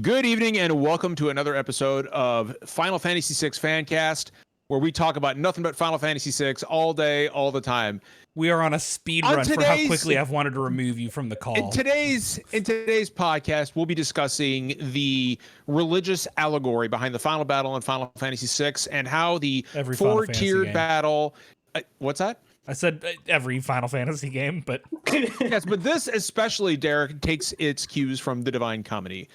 Good evening and welcome to another episode of Final Fantasy VI Fancast, where we talk about nothing but Final Fantasy VI all day, all the time. We are on a speed run for how quickly I've wanted to remove you from the call. In today's podcast, we'll be discussing the religious allegory behind the final battle in Final Fantasy VI and how the four-tiered battle. What's that? I said every Final Fantasy game, but yes, but this especially, Derek, takes its cues from the Divine Comedy,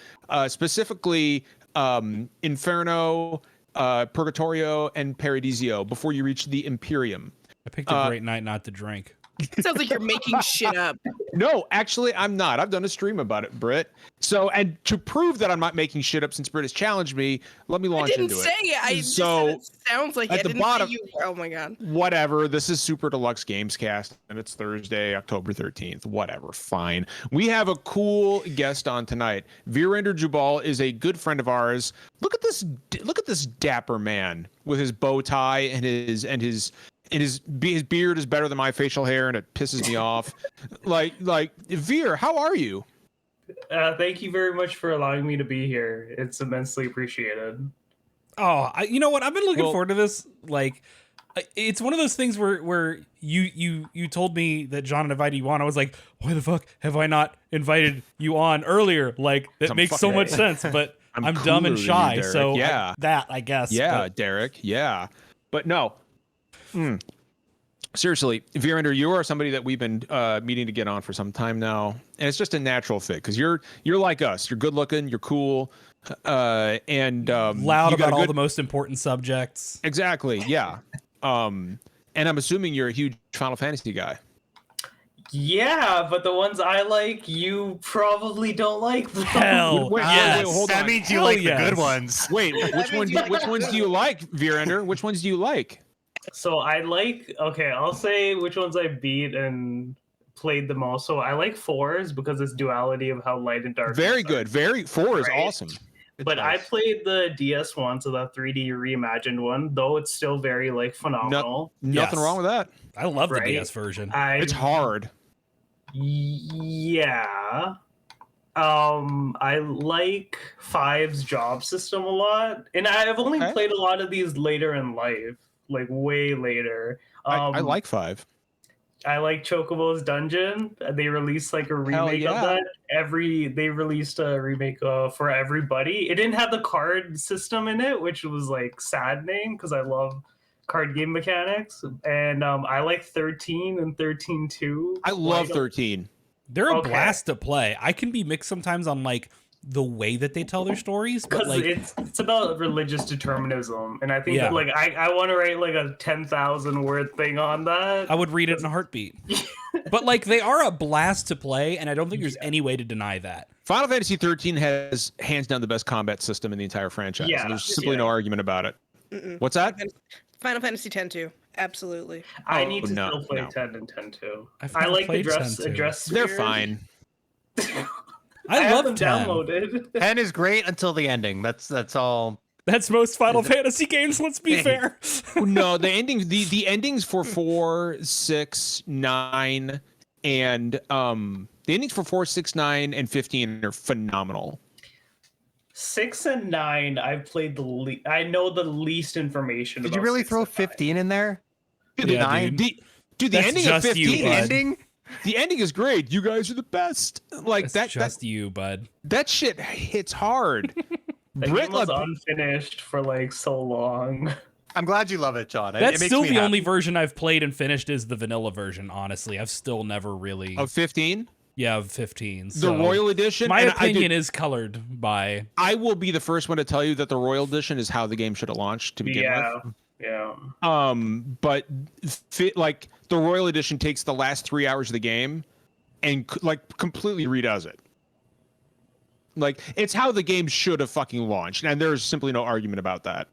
specifically Inferno, Purgatorio, and Paradisio before you reach the Imperium. I picked a great night not to drink. It sounds like you're making shit up. No, actually, I'm not. I've done a stream about it, Britt. So, and to prove that I'm not making shit up, since Britt has challenged me, let me launch into it. I didn't say it. I just said it sounds like at it. the bottom. Oh my god. Whatever. This is Super Deluxe Gamescast, and it's Thursday, October 13th. Whatever. Fine. We have a cool guest on tonight. Veerender Jubbal is a good friend of ours. Look at this. Look at this dapper man with his bow tie and his beard is better than my facial hair, and it pisses me off. Like Veer, how are you? Thank you very much for allowing me to be here. It's immensely appreciated. Oh, you know what? I've been looking forward to this. Like, it's one of those things where you told me that John invited you on. I was like, why the fuck have I not invited you on earlier? Like, that makes so much sense, but I'm dumb and shy. You, so yeah, I guess. Yeah, but Derek. Yeah, but no. Seriously, Veerender, you are somebody that we've been meeting to get on for some time now, and it's just a natural fit because you're like us. You're good looking, you're cool, and loud about all the most important subjects. Exactly, yeah. And I'm assuming you're a huge Final Fantasy guy. Yeah, but the ones I like, you probably don't like. Hell, wait, hold on. That means you like the good ones. Wait, which ones do you like, Veerender? Which ones do you like? So I like, okay, I'll say which ones I beat and played the most. So I like 4s because it's duality of how light and dark. Very good. 4 is awesome. But nice. I played the DS one, so the 3D reimagined one, though it's still very like phenomenal. Nothing wrong with that. I love the DS version. It's hard. Yeah. I like 5's job system a lot, and I've only played a lot of these later in life. Like way later. I like 5. I like Chocobo's Dungeon. They released like a remake of that. They released a remake for everybody. It didn't have the card system in it, which was like saddening because I love card game mechanics. And I like 13 and 13-2. I love 13. They're a blast to play. I can be mixed sometimes on like the way that they tell their stories, but like it's about religious determinism, and I think that like I want to write like a 10,000 word thing on that. I would read it in a heartbeat. But like they are a blast to play, and I don't think there's any way to deny that. Final Fantasy 13 has hands down the best combat system in the entire franchise. Yeah, there's simply no argument about it. What's that? Final Fantasy 10 too. Absolutely. I need to still play 10 and 10 too. I like the dress. They're fine. I love 10. Downloaded. 10 is great until the ending. That's all. That's most Final Fantasy games. Let's be fair. No, the endings for 4, 6, 9, and the endings for 4, 6, 9, and 15 are phenomenal. 6 and 9, I've played I know the least information. Did you really throw 15 in there? Dude, yeah, 9. Dude, the ending of 15. The ending is great. You guys are the best. Like that's just you, bud. That shit hits hard. The game was unfinished for like so long. I'm glad you love it, John. That's still the only version I've played and finished is the vanilla version. Honestly, I've still never really of 15. Yeah, of 15. The Royal Edition. My opinion is colored by. I will be the first one to tell you that the Royal Edition is how the game should have launched to begin with. Yeah. But like the Royal Edition takes the last 3 hours of the game and like completely redoes it. Like it's how the game should have fucking launched, and there's simply no argument about that.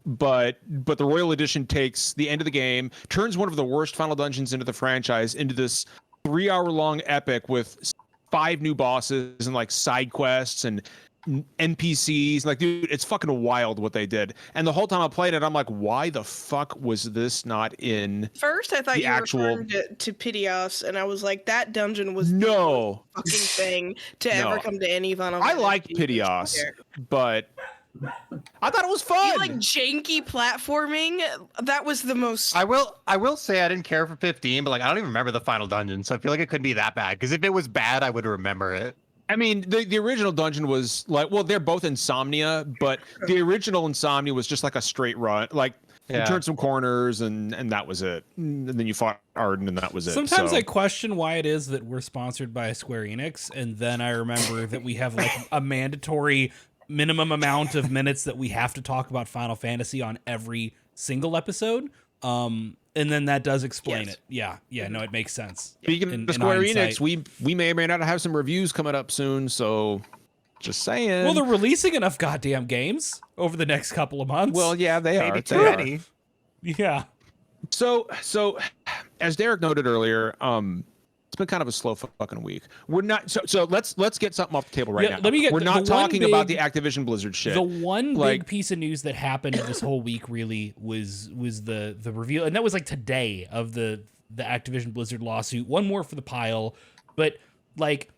But the Royal Edition takes the end of the game, turns one of the worst final dungeons into the franchise into this 3 hour long epic with 5 new bosses and like side quests and NPCs. Like, dude, it's fucking wild what they did. And the whole time I played it, I'm like, why the fuck was this not in First, I thought the you actual referred to Pitios, and I was like, that dungeon was the No. worst fucking thing to No. ever come to any Final I Fantasy. like Pitios, but I thought it was fun. You like janky platforming? That was the most. I will say I didn't care for 15, but like I don't even remember the final dungeon, so I feel like it couldn't be that bad. Because if it was bad, I would remember it. I mean, the original dungeon was like, well, they're both Insomnia, but the original Insomnia was just like a straight run. Like, you turned some corners and that was it. And then you fought Arden and that was it. Sometimes so. I question why it is that we're sponsored by Square Enix, and then I remember that we have like a mandatory minimum amount of minutes that we have to talk about Final Fantasy on every single episode. And then that does explain it. Yeah, no, it makes sense. Speaking of Square Enix, we may or may not have some reviews coming up soon, so just saying. Well, they're releasing enough goddamn games over the next couple of months. Well, yeah, they Maybe are. too many. Yeah. So as Derek noted earlier, it's been kind of a slow fucking week. We're not so let's get something off the table right now. We're not talking about the Activision Blizzard shit. The one big piece of news that happened this whole week really was the reveal, and that was like today, of the Activision Blizzard lawsuit. One more for the pile, but like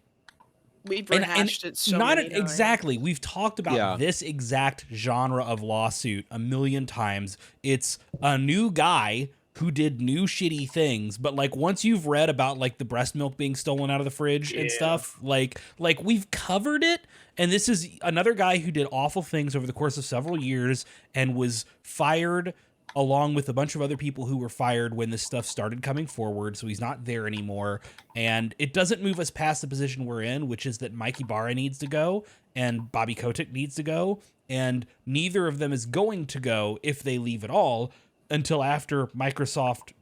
We've rehashed it so not many times. exactly. We've talked about this exact genre of lawsuit a million times. It's a new guy who did new shitty things, but like once you've read about like the breast milk being stolen out of the fridge and stuff, like we've covered it. And this is another guy who did awful things over the course of several years and was fired along with a bunch of other people who were fired when this stuff started coming forward. So he's not there anymore. And it doesn't move us past the position we're in, which is that Mike Ibarra needs to go and Bobby Kotick needs to go. And neither of them is going to go, if they leave at all, until after Microsoft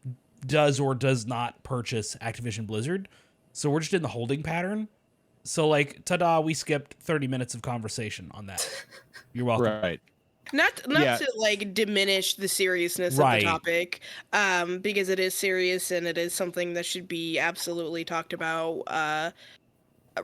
does or does not purchase Activision Blizzard. So we're just in the holding pattern. So like, ta-da, we skipped 30 minutes of conversation on that. You're welcome. Right. Not to like diminish the seriousness of the topic, because it is serious and it is something that should be absolutely talked about,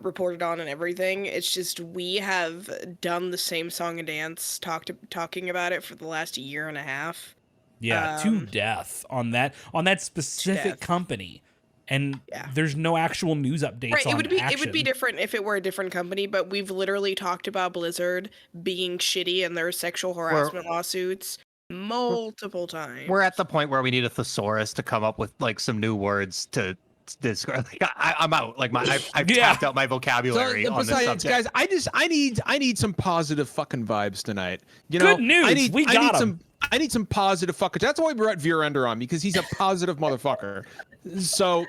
reported on, and everything. It's just we have done the same song and dance, talking about it for the last year and a half. Yeah, to death on that specific company. And there's no actual news updates. Right, it would be different if it were a different company, but we've literally talked about Blizzard being shitty and their sexual harassment lawsuits multiple times. We're at the point where we need a thesaurus to come up with like some new words to describe. Like, I'm out. Like I've tapped out my vocabulary on this subject. Guys, I need some positive fucking vibes tonight. You know, good news. I need some positive fuckers. That's why we brought Veerender on, because he's a positive motherfucker. So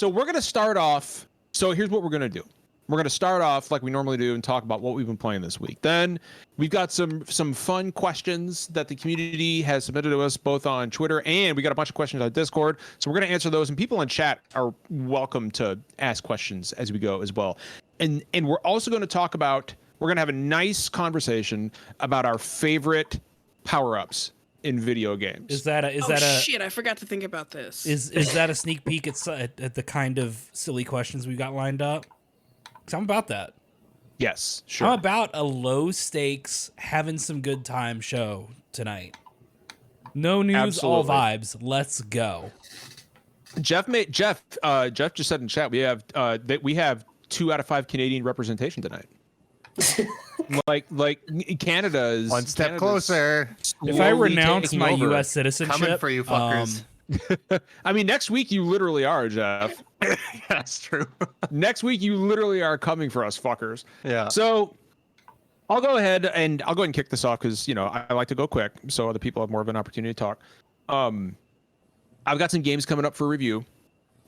we're gonna start off. So here's what we're gonna do. We're gonna start off like we normally do and talk about what we've been playing this week. Then we've got some fun questions that the community has submitted to us both on Twitter, and we got a bunch of questions on Discord. So we're gonna answer those, and people in chat are welcome to ask questions as we go as well. And we're also gonna talk about. We're gonna have a nice conversation about our favorite power-ups in video games. Is that a shit, I forgot to think about this. Is that a sneak peek at the kind of silly questions we've got lined up? 'Cause I'm about that. Yes, sure. I'm about a low stakes, having some good time show tonight. No news, Absolutely. all vibes. Let's go. Jeff just said in chat we have 2 out of 5 Canadian representation tonight. like Canada is one step closer. If I renounce my U.S. citizenship, coming for you fuckers. I mean, next week you literally are, Jeff. That's true. Next week you literally are coming for us, fuckers. Yeah. So I'll go ahead and kick this off because I like to go quick, so other people have more of an opportunity to talk. I've got some games coming up for review.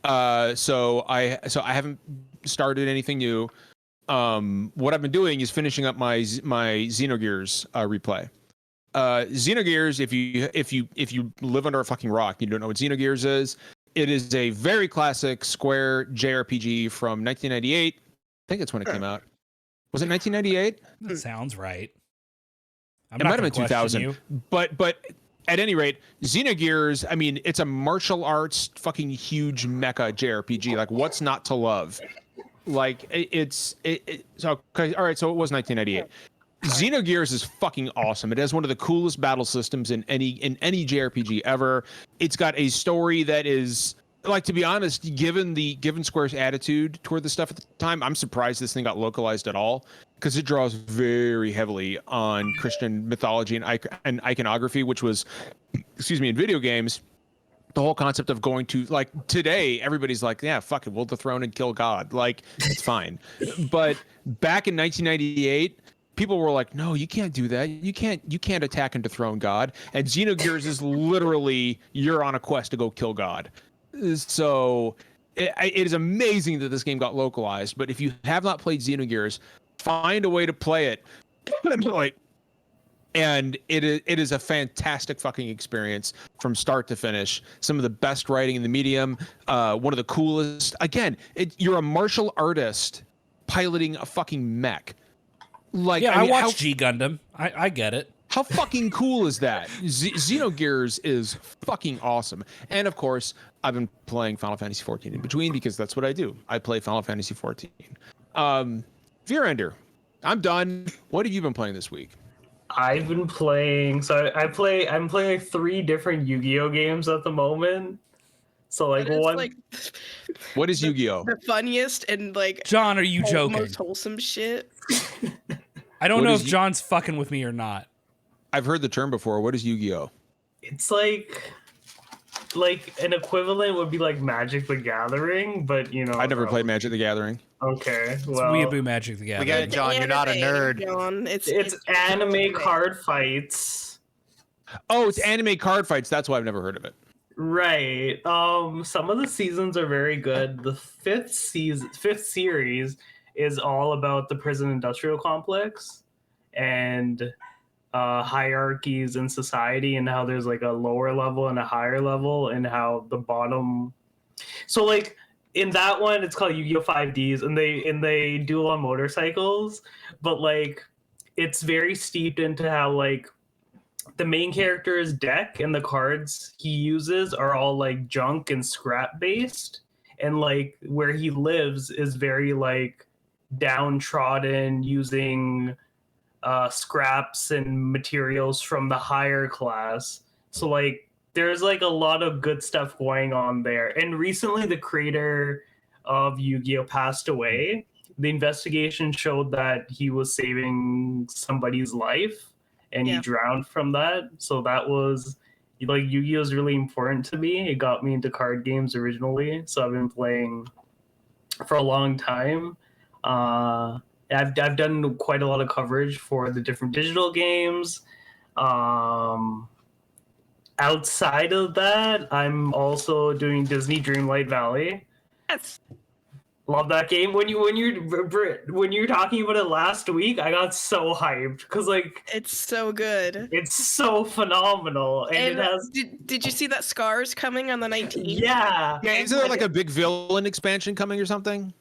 So I haven't started anything new. What I've been doing is finishing up my Xenogears replay. Xenogears, if you live under a fucking rock, you don't know what Xenogears is. It is a very classic Square JRPG from 1998. I think that's when it came out. Was it 1998? That sounds right. It might have been 2000. But at any rate, Xenogears, I mean, it's a martial arts fucking huge mecha JRPG. Like, what's not to love? Like so okay, all right. So it was 1998. Xenogears is fucking awesome. It has one of the coolest battle systems in any JRPG ever. It's got a story that is, like, to be honest, given Square's attitude toward the stuff at the time, I'm surprised this thing got localized at all, because it draws very heavily on Christian mythology and iconography, which was, excuse me, in video games. The whole concept of going to, like, today, everybody's like, yeah, fuck it, we'll dethrone and kill God. Like, it's fine. But back in 1998, people were like, no, you can't do that. You can't attack and dethrone God. And Xenogears is literally, you're on a quest to go kill God. So it is amazing that this game got localized. But if you have not played Xenogears, find a way to play it. And it is a fantastic fucking experience from start to finish. Some of the best writing in the medium. One of the coolest. Again, you're a martial artist piloting a fucking mech. Like, yeah, I watched G Gundam. I get it. How fucking cool is that? Xenogears is fucking awesome. And of course, I've been playing Final Fantasy XIV in between, because that's what I do. I play Final Fantasy XIV. Veerender, I'm done. What have you been playing this week? I've been playing. So I'm playing like 3 different Yu-Gi-Oh games at the moment. So like one. Like, what is Yu-Gi-Oh? The funniest and like. John, are you joking? Most wholesome shit. I don't know if John's fucking with me or not. I've heard the term before. What is Yu-Gi-Oh? It's like an equivalent would be like Magic the Gathering, but you know. I never played Magic the Gathering. Okay, well, it's Weeaboo Magic the Gathering. We get it, John. You're not a nerd. John. It's anime card fights. Oh, it's anime card fights. That's why I've never heard of it. Right. Some of the seasons are very good. The fifth series is all about the prison industrial complex and hierarchies in society, and how there's like a lower level and a higher level, and how the bottom. So like in that one, it's called Yu-Gi-Oh! 5Ds, and they duel on motorcycles, but like it's very steeped into how like the main character's deck and the cards he uses are all like junk and scrap based, and like where he lives is very like downtrodden, using scraps and materials from the higher class. So like there's like a lot of good stuff going on there. And recently the creator of Yu-Gi-Oh passed away. The investigation showed that he was saving somebody's life, and he drowned from that. So that was like, Yu-Gi-Oh is really important to me. It got me into card games originally, so I've been playing for a long time. I've done quite a lot of coverage for the different digital games. Outside of that, I'm also doing Disney Dreamlight Valley. Yes. Love that game. When you're talking about it last week, I got so hyped because like it's so good. It's so phenomenal, and it has. Did you see that Scar's coming on the 19th? Yeah. Isn't there like a big villain expansion coming or something?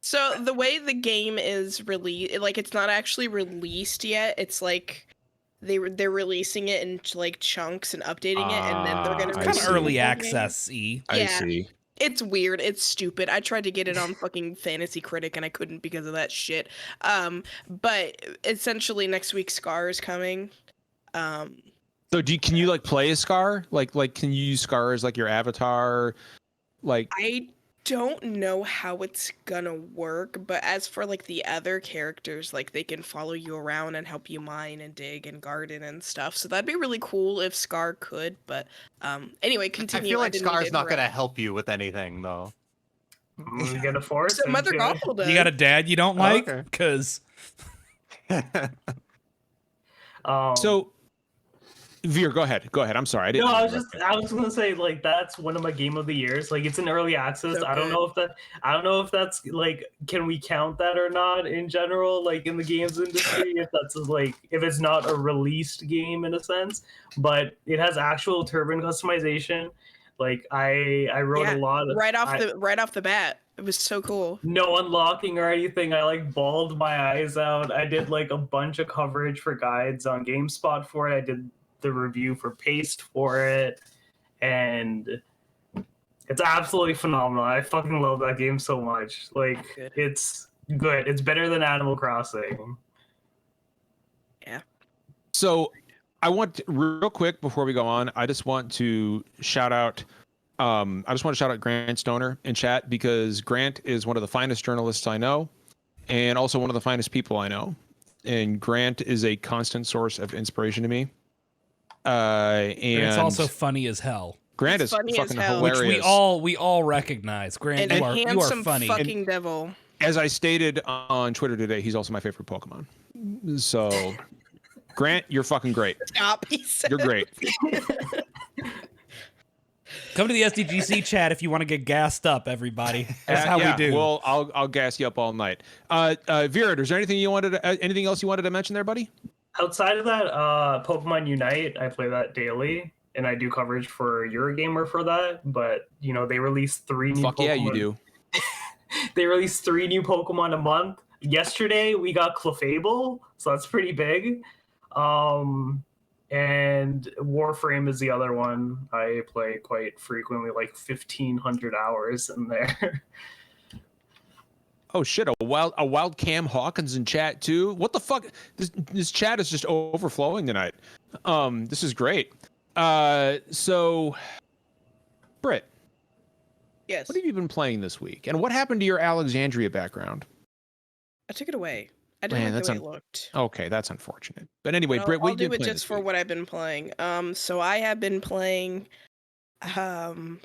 So the way the game is released, like it's not actually released yet. It's like they're releasing it in like chunks and updating it, and then they're gonna. Kind of early access-y. I see. It's weird. It's stupid. I tried to get it on fucking Fantasy Critic and I couldn't because of that shit. But essentially next week Scar is coming. So can you like play a Scar? Like can you use Scar as like your avatar? Like I don't know how it's gonna work, but as for like the other characters, like they can follow you around and help you mine and dig and garden and stuff. So that'd be really cool if Scar could. But anyway, continue. I feel like Scar's not gonna help you with anything though. You gotta force. So Mother Gothel does. You got a dad you don't like? Because. So. Veer, go ahead. I'm sorry. I was gonna say like that's one of my game of the years. Like it's in early access. I don't know if that's like, can we count that or not in general, like in the games industry, if that's like, if it's not a released game in a sense, but it has actual turban customization. Like I wrote a lot of, right off the bat. It was so cool. No unlocking or anything. I like bawled my eyes out. I did like a bunch of coverage for guides on GameSpot for it. I did the review for Paste for it, and It's absolutely phenomenal. I fucking love that game so much. Like, it's good. It's better than Animal Crossing. Yeah. So I want real quick before we go on, I just want to shout out Grant Stoner in chat, because Grant is one of the finest journalists I know and also one of the finest people I know. And Grant is a constant source of inspiration to me. And it's also funny as hell. Grant is fucking hilarious. Which we all recognize. Grant, and you are funny. Fucking devil. As I stated on Twitter today, he's also my favorite Pokemon. So, Grant, you're fucking great. Stop, he said. You're great. Come to the SDGC chat if you want to get gassed up, everybody. That's how we do. Well, I'll gas you up all night. Veerender, is there anything else you wanted to mention there, buddy? Outside of that, Pokemon Unite, I play that daily, and I do coverage for Eurogamer for that. But you know, they released 3 new. Fuck Pokemon. Yeah, you do. They released 3 new Pokemon a month. Yesterday we got Clefable, so that's pretty big. And Warframe is the other one I play quite frequently, like 1,500 hours in there. Oh shit! A wild Cam Hawkins in chat too. What the fuck? This chat is just overflowing tonight. This is great. So, Britt. Yes. What have you been playing this week? And what happened to your Alexandria background? I took it away. I didn't like the way it looked. Okay, that's unfortunate. But anyway, Britt, what I'll you do it just for what I've been playing. So I have been playing. I'm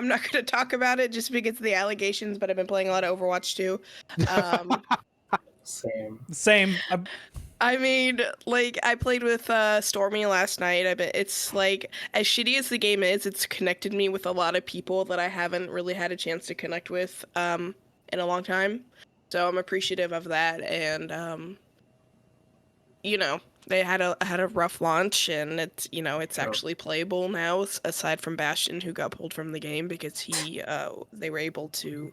not going to talk about it just because of the allegations, but I've been playing a lot of Overwatch too. Same. I mean, like, I played with Stormy last night. It's like, as shitty as the game is, it's connected me with a lot of people that I haven't really had a chance to connect with in a long time. So I'm appreciative of that. And, you know, they had a rough launch, and it's actually playable now, aside from Bastion, who got pulled from the game because they were able to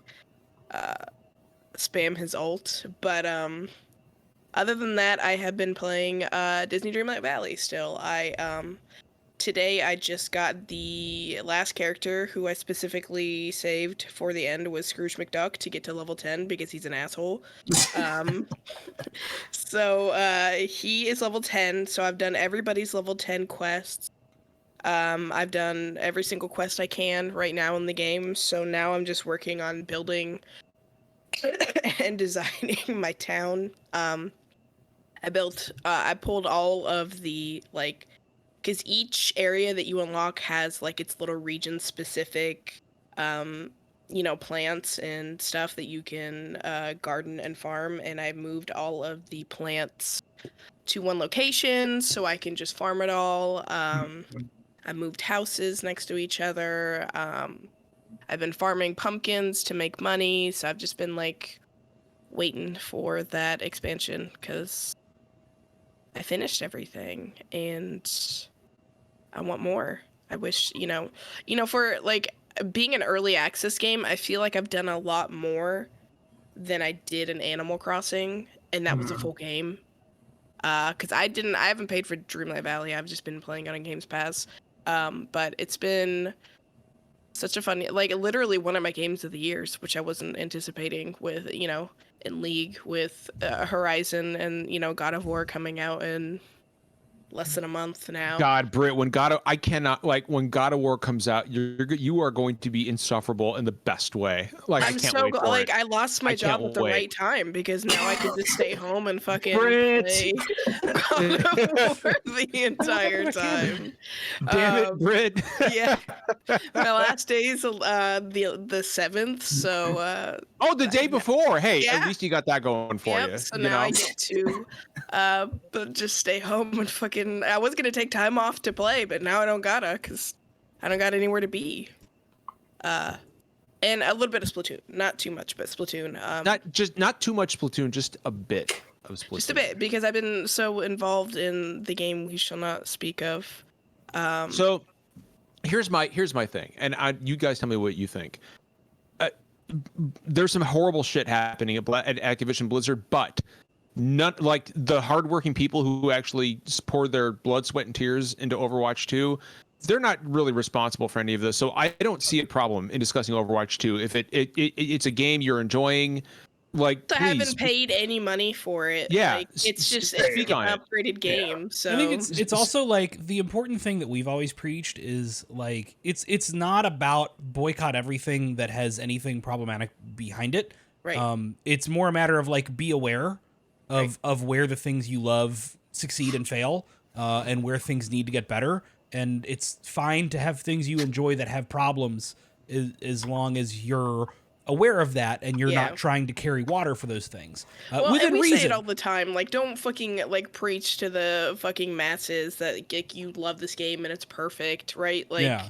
spam his ult. But other than that, I have been playing Disney Dreamlight Valley still. Today I just got the last character who I specifically saved for the end was Scrooge McDuck to get to level 10 because he's an asshole. So he is level 10, so I've done everybody's level 10 quests. I've done every single quest I can right now in the game, so now I'm just working on building and designing my town. I pulled all of the, like, because each area that you unlock has, like, its little region-specific, plants and stuff that you can garden and farm, and I moved all of the plants to one location so I can just farm it all. I moved houses next to each other. I've been farming pumpkins to make money, so I've just been, like, waiting for that expansion, because I finished everything, and I want more. I wish, for, like, being an early access game, I feel like I've done a lot more than I did in Animal Crossing, and that was a full game. Because I haven't paid for Dreamlight Valley, I've just been playing on Games Pass. But it's been such a fun, like, literally one of my games of the years, which I wasn't anticipating with, in League with Horizon and, God of War coming out in less than a month now. God, Britt, when God of War comes out, you are going to be insufferable in the best way. Like, I can't wait for it. I lost my job at the right time because now I can just stay home and fucking play God of War the entire time. Damn it, Britt. Yeah, my last day is the 7th, so. The day before. Hey, yeah. At least you got that going for you. So now I get to, but just stay home and fucking. I was gonna take time off to play, but now I don't gotta because I don't got anywhere to be. And a little bit of Splatoon, not too much, but Splatoon. Not too much Splatoon, just a bit of Splatoon. Just a bit, because I've been so involved in the game we shall not speak of. So, here's my thing, and you guys tell me what you think. There's some horrible shit happening at Activision Blizzard, but not like the hardworking people who actually poured their blood, sweat, and tears into Overwatch 2. they're not really responsible for any of this. So I don't see a problem in discussing Overwatch 2. If it's a game you're enjoying, like, I please. haven't paid any money for it. Yeah, like, it's just speak an on it. upgraded game. So I think it's also like the important thing that we've always preached is like it's not about boycott everything that has anything problematic behind it. Right. It's more a matter of like be aware of where the things you love succeed and fail, and where things need to get better. And it's fine to have things you enjoy that have problems, as long as you're aware of that and you're not trying to carry water for those things. Within we reason. say it all the time. Like, don't fucking like preach to the fucking masses that like, you love this game and it's perfect, right? Like, yeah.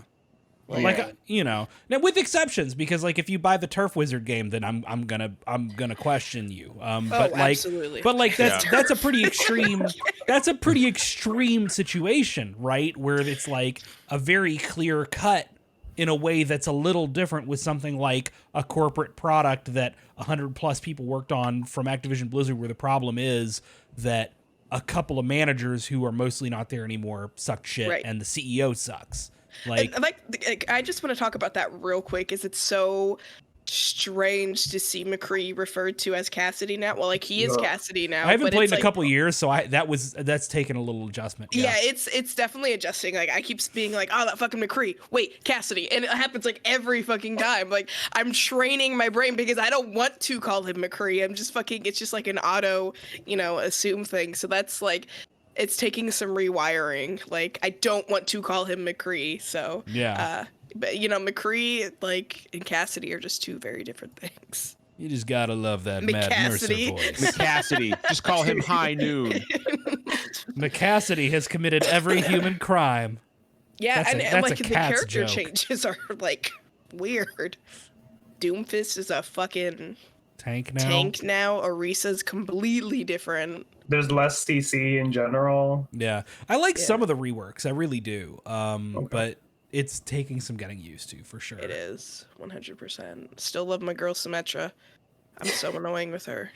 Like you know, now with exceptions, because like if you buy the Turf Wizard game, then I'm gonna question you. But like, absolutely. But like that's a pretty extreme. That's a pretty extreme situation, right? Where it's like a very clear cut in a way that's a little different with something like a corporate product that 100+ people worked on from Activision Blizzard, where the problem is that a couple of managers who are mostly not there anymore suck shit, and the CEO sucks. Like I just want to talk about that real quick. Is it's so strange to see McCree referred to as Cassidy now? Well, like he is Cassidy now. I haven't played in like, a couple years, so that's taken a little adjustment. Yeah, it's definitely adjusting. Like I keep being like, oh, that fucking McCree. Wait, Cassidy, and it happens like every fucking time. Like I'm training my brain because I don't want to call him McCree. I'm just fucking. It's just like an auto, assume thing. So that's like. It's taking some rewiring. Like, I don't want to call him McCree, so... Yeah. But, McCree, like, and Cassidy are just two very different things. You just gotta love that Matt Mercer voice. McCassidy. Just call him High Noon. McCassidy has committed every human crime. Yeah, and like, the character joke. changes are, like, weird. Doomfist is a fucking... Tank now. Orisa's completely different. There's less CC in general. Yeah. I like some of the reworks. I really do. But it's taking some getting used to, for sure. It is. 100%. Still love my girl Symmetra. I'm so annoying with her.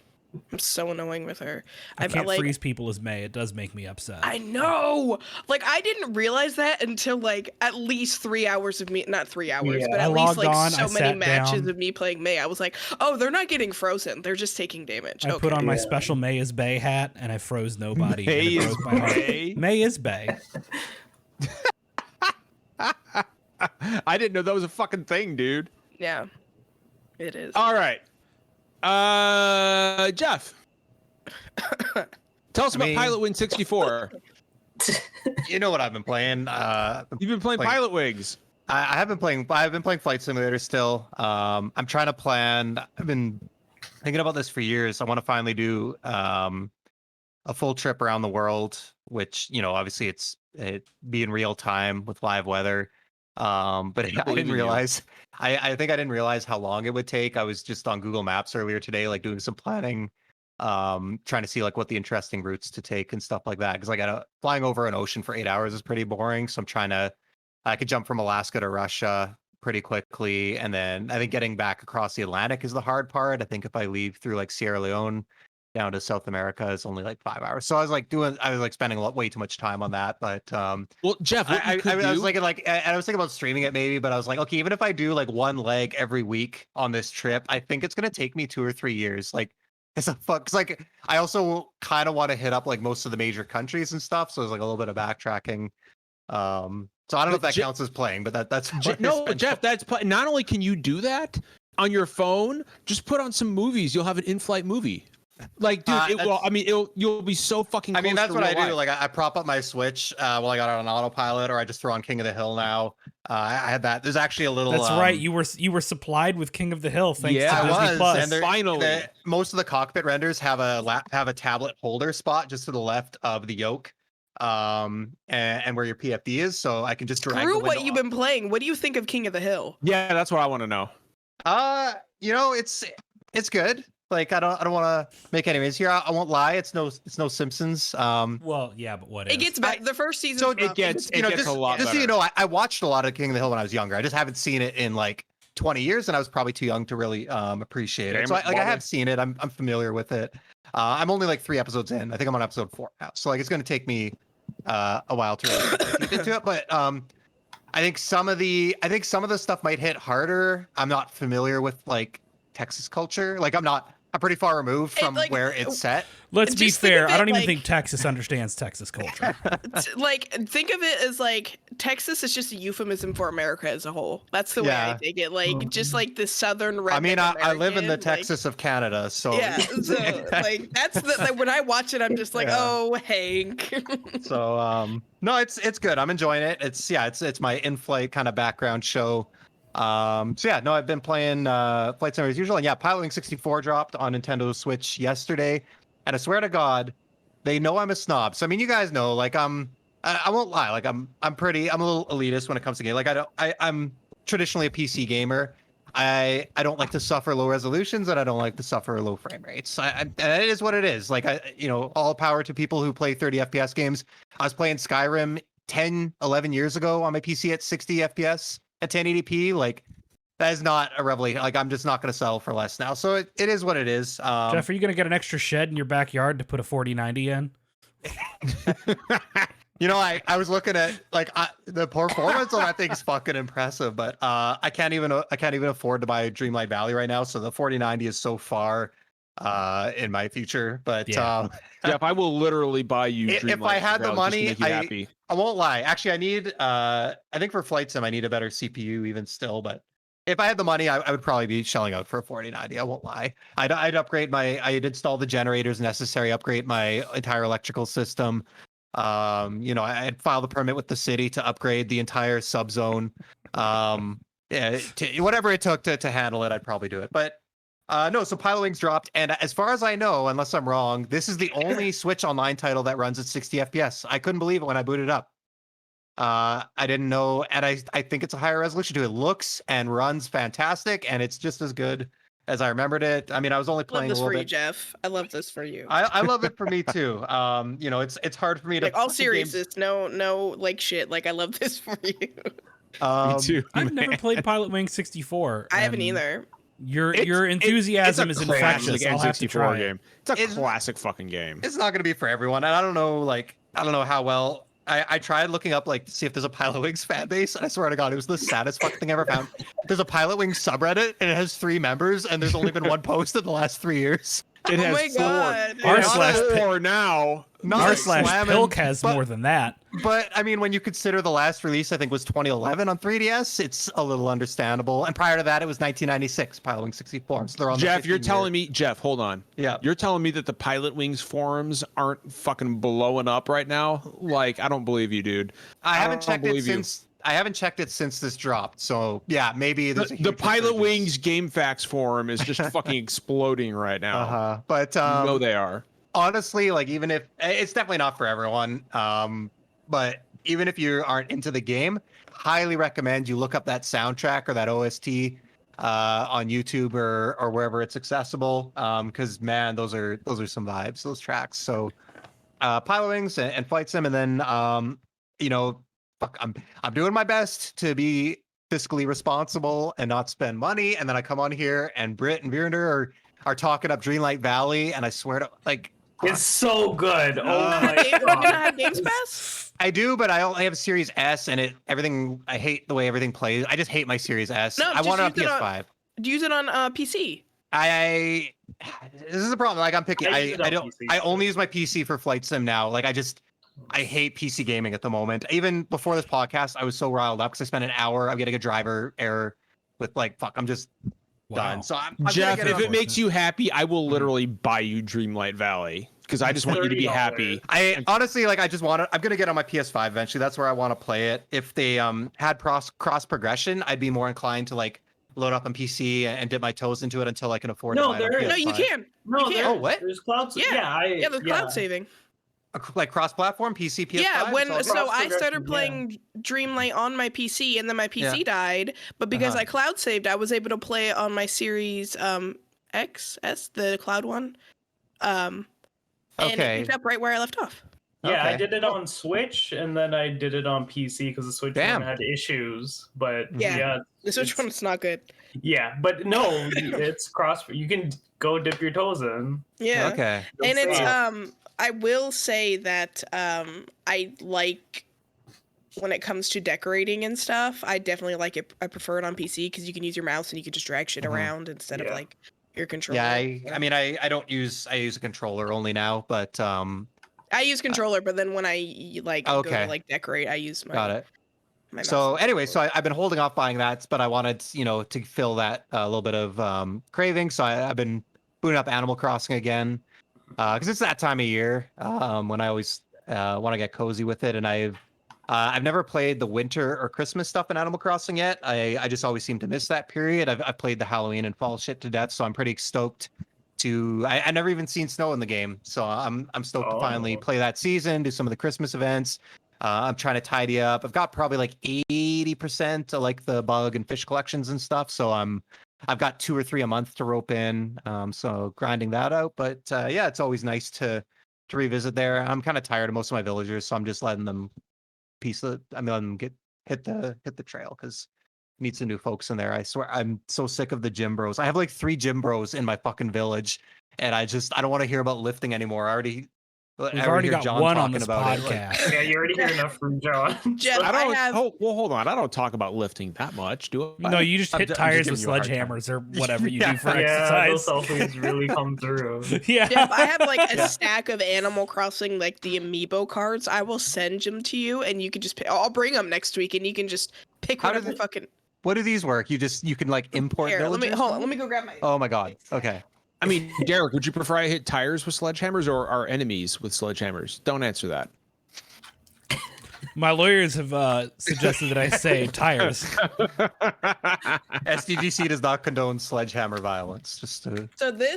I can't freeze people as May. It does make me upset. I know. Like, I didn't realize that until like at least 3 hours of me, not 3 hours, but at least like so many matches of me playing May. I was like, oh, they're not getting frozen. They're just taking damage. I put on my special May is Bay hat and I froze nobody. May is Bay. May is Bay. I didn't know that was a fucking thing, dude. Yeah, it is. All right. Jeff, tell us about Pilot Wing 64. You know what I've been playing. You've been playing Pilot Wings. I've been playing Flight Simulator still. I'm trying to plan. I've been thinking about this for years. I want to finally do a full trip around the world, which, obviously it be in real time with live weather. But I didn't realize. I think I didn't realize how long it would take. I was just on Google Maps earlier today, like doing some planning, trying to see like what the interesting routes to take and stuff like that. Because like flying over an ocean for 8 hours is pretty boring. So I could jump from Alaska to Russia pretty quickly, and then I think getting back across the Atlantic is the hard part. I think if I leave through like Sierra Leone down to South America, it's only like 5 hours. So I was spending way too much time on that. But well, Jeff, I was thinking I was thinking about streaming it maybe, but I was like, okay, even if I do like one leg every week on this trip, I think it's gonna take me 2 or 3 years. Like, it's a fuck. Cause like I also kind of want to hit up like most of the major countries and stuff. So there's like a little bit of backtracking. So I don't know if that counts as playing, but that's no, Jeff. That's not only can you do that on your phone, just put on some movies. You'll have an in-flight movie. Like, dude, you'll be so fucking. I mean, that's what I do. Life. Like, I prop up my Switch while I got it on autopilot, or I just throw on King of the Hill now. I had that. There's actually a little. That's right. You were supplied with King of the Hill. Thanks to Disney Plus. And finally, most of the cockpit renders have a tablet holder spot just to the left of the yoke, and where your PFD is, so I can just drag. Screw what you've been playing. What do you think of King of the Hill? Yeah, that's what I want to know. It's good. Like, I don't want to make enemies here. I won't lie. It's no Simpsons. Well, yeah, but what? It gets better. The first season. So it gets a lot better. Just so you know, I watched a lot of King of the Hill when I was younger. I just haven't seen it in like 20 years, and I was probably too young to really appreciate it. So I have seen it. I'm familiar with it. I'm only like 3 episodes in. I think I'm on episode 4 now. So like, it's going to take me a while to really get into it. But I think some of the stuff might hit harder. I'm not familiar with like Texas culture. Like I'm pretty far removed from where it's set. Let's be Just think fair. of I don't it even like- think Texas understands Texas culture. Like, think of it as like Texas is just a euphemism for America as a whole. That's the way I Yeah. take it. Like, just like the southern redneck I mean, I live in the American, Texas of Canada, so yeah. So like that's the like, when I watch it, I'm just like, Yeah. oh, Hank. so no, it's good. I'm enjoying it. It's my in-flight kind of background show. So yeah, no, I've been playing Flight Sim as usual, and yeah, Piloting 64 dropped on Nintendo Switch yesterday, and I swear to God, they know I'm a snob. So I mean, you guys know, like I won't lie, like I'm a little elitist when it comes to game. Like I'm traditionally a PC gamer. I don't like to suffer low resolutions, and I don't like to suffer low frame rates. And it is what it is. Like all power to people who play 30 FPS games. I was playing Skyrim 10, 11 years ago on my PC at 60 FPS at 1080p. Like that is not a revelation. Like I'm just not going to sell for less now. So it is what it is. Jeff, are you going to get an extra shed in your backyard to put a 4090 in? I was looking at the performance on that thing's fucking impressive, but I can't even afford to buy Dreamlight Valley right now. So the 4090 is so far in my future. But Yeah. Jeff, I will literally buy you. If I had the money, just to make you happy. I won't lie. Actually, I need I think for Flight Sim I need a better CPU even still. But if I had the money, I would probably be shelling out for a 4090. I won't lie. I'd upgrade I'd install the generators necessary, upgrade my entire electrical system. I'd file the permit with the city to upgrade the entire subzone. Whatever it took to handle it, I'd probably do it. But no, so Pilotwings dropped, and as far as I know, unless I'm wrong, this is the only Switch Online title that runs at 60 FPS. I couldn't believe it when I booted up. I didn't know, and I think it's a higher resolution too. It looks and runs fantastic, and it's just as good as I remembered it. I mean, I was only playing love this a little for you, bit. Jeff. I love this for you. I love it for me too. It's hard for me to Like all play games- seriousness, no like shit. Like I love this for you. Me too. I've never played Pilot Wing 64. I haven't and either. Your It's enthusiasm is Classic infectious. I'll have to N64 try it. game. It's a It's- classic fucking game. It's not going to be for everyone, and I don't know how well. I tried looking up to see if there's a Pilot Wings fan base, and I swear to God, it was the saddest fucking thing I ever found. There's a Pilot Wings subreddit, and it has 3 members, and there's only been one post in the last 3 years. It Oh has my 4. God. It R has slash 4 now. Not R slash slamming, Pilk has but- more than that. But I mean, when you consider the last release, I think was 2011 on 3DS, it's a little understandable. And prior to that, it was 1996, Pilot Wings 64. So they're on. Jeff, you're telling me, Jeff, hold on. Yeah. You're telling me that the Pilot Wings forums aren't fucking blowing up right now? Like, I don't believe you, dude. I haven't don't checked it believe you. since. I haven't checked it since this dropped. So yeah, maybe there's a The huge Pilot resurgence. Wings Game Facts forum is just fucking exploding right now. Uh-huh. But No, they are. honestly, like even if it's definitely not for everyone, but even if you aren't into the game, highly recommend you look up that soundtrack or that OST on YouTube or wherever it's accessible. Because man, those are some vibes, those tracks. So Pilot Wings and Flight Sim, and then I'm doing my best to be fiscally responsible and not spend money. And then I come on here and Britt and Veerender are talking up Dreamlight Valley, and I swear to It's so good. Oh my You're gonna god. have Games Pass? I do, but I only have Series S, and I hate the way everything plays. I just hate my Series S. No, I just want it on use it on- PS5. Use it on PC. This is the problem. Like I'm picky. I use it on I don't. PC, I too. only use my PC for Flight Sim now. Like I hate PC gaming at the moment. Even before this podcast, I was so riled up because I spent an hour. I'm getting a driver error with I'm just done. So I'm gonna Jeff, get if on- it makes you happy, I will literally buy you Dreamlight Valley because I just want you to be $30. happy. I honestly I just want it. I'm gonna get on my PS5 eventually. That's where I want to play it. If they had cross progression, I'd be more inclined to load up on PC and dip my toes into it until I can afford No, to buy it on there is- No, you PS5. can. No, You there, can't. Oh, what? There's cloud. Yeah. Yeah, There's cloud saving. Like cross-platform, PC, PS5. Yeah, when it's all so good? I started progression, playing Dreamlight on my PC, and then my PC Yeah. died. But because Uh-huh. I cloud saved, I was able to play it on my Series XS, the cloud one. And Okay. it picked up right where I left off. Yeah, I Okay. did it on Switch, and then I did it on PC because the Switch Damn. one had issues. But Yeah. yeah, The Switch It's- one's not good. yeah, but no, it's cross. You can go dip your toes in. Yeah. Okay. And it's Wow. I will say that I like when it comes to decorating and stuff, I definitely like it. I prefer it on PC because you can use your mouse and you can just drag shit around instead of like your controller. Yeah, I mean, I use a controller only now, but I use controller, but then when I like go to like decorate, I use my. Got it. My So mouse. anyway, so I've been holding off buying that, but I wanted, to fill that little bit of craving. So I've been booting up Animal Crossing again, because it's that time of year when I always want to get cozy with it. And I've never played the winter or Christmas stuff in Animal Crossing yet. I just always seem to miss that period. I've played the Halloween and fall shit to death, so I'm pretty stoked to. I never even seen snow in the game, so I'm stoked to finally play that season, do some of the Christmas events. I'm trying to tidy up. I've got probably like 80% of like the bug and fish collections and stuff. So I've got 2 or 3 a month to rope in. So grinding that out. But yeah, it's always nice to revisit there. I'm kind of tired of most of my villagers, so I'm just letting them letting them hit the trail because need some new folks in there. I swear I'm so sick of the gym bros. I have like 3 gym bros in my fucking village, and I don't want to hear about lifting anymore. We've already got John one on this podcast. Yeah, you already hear enough from John. Jeff, hold on. I don't talk about lifting that much, do I? No, you just hit tires with giving you a hard time. sledgehammers or whatever you do for Yeah, exercise. those selfies really come through. Yeah. Jeff, I have like a stack of Animal Crossing, like the amiibo cards. I will send them to you, and you can just pick. I'll bring them next week, and you can just pick whatever fucking. What do these work? You can like import Here, villagers? let me go grab my. Oh my god. Okay. I mean, Derek, would you prefer I hit tires with sledgehammers or our enemies with sledgehammers? Don't answer that. My lawyers have suggested that I say tires. SDGC does not condone sledgehammer violence. Just to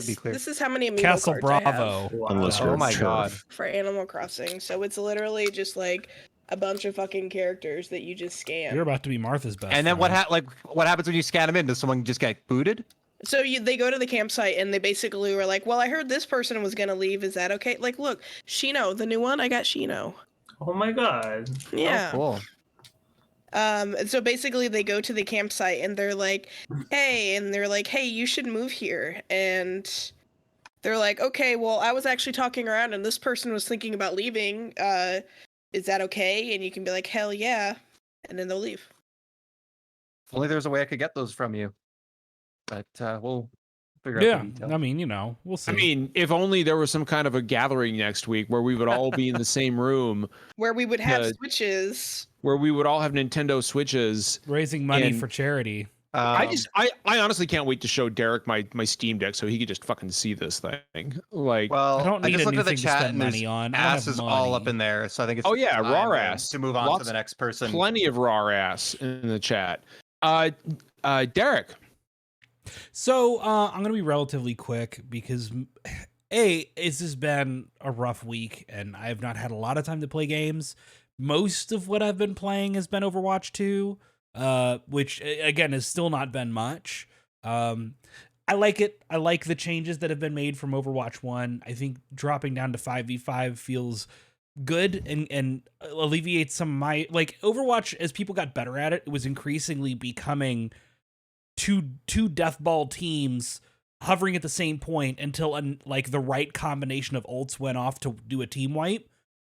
be clear. This is how many amiibo Castle cards I have Bravo. Wow. Oh my god. for Animal Crossing. So it's literally just like a bunch of fucking characters that you just scan. You're about to be Martha's best. And then friend. what happens when you scan them in? Does someone just get booted? So they go to the campsite and they basically were like, well, I heard this person was going to leave. Is that okay? Like, look, Shino, the new one, I got Shino. Oh my god. Yeah. Oh, cool. And so basically they go to the campsite and they're like, hey, you should move here. And they're like, okay, well, I was actually talking around and this person was thinking about leaving. Is that okay? And you can be like, hell yeah. And then they'll leave. If only there was a way I could get those from you. But we'll figure out the details. I mean, we'll see. I mean, if only there was some kind of a gathering next week where we would all be in the same room. Where we would have Switches. Where we would all have Nintendo Switches. Raising money for charity. I honestly can't wait to show Derek my Steam Deck so he could just fucking see this thing. Like, well, I don't need just a looked new at the thing to chat spend and money on. ass is all up in there, so I think it's raw time ass to move on to the next person. Plenty of raw ass in the chat. Derek. So I'm gonna be relatively quick because this has been a rough week and I have not had a lot of time to play games. Most of what I've been playing has been Overwatch 2, which again has still not been much. I like it. I like the changes that have been made from Overwatch 1. I think dropping down to 5v5 feels good and alleviates some of my Overwatch. As people got better at it, it was increasingly becoming two death ball teams hovering at the same point until the right combination of ults went off to do a team wipe.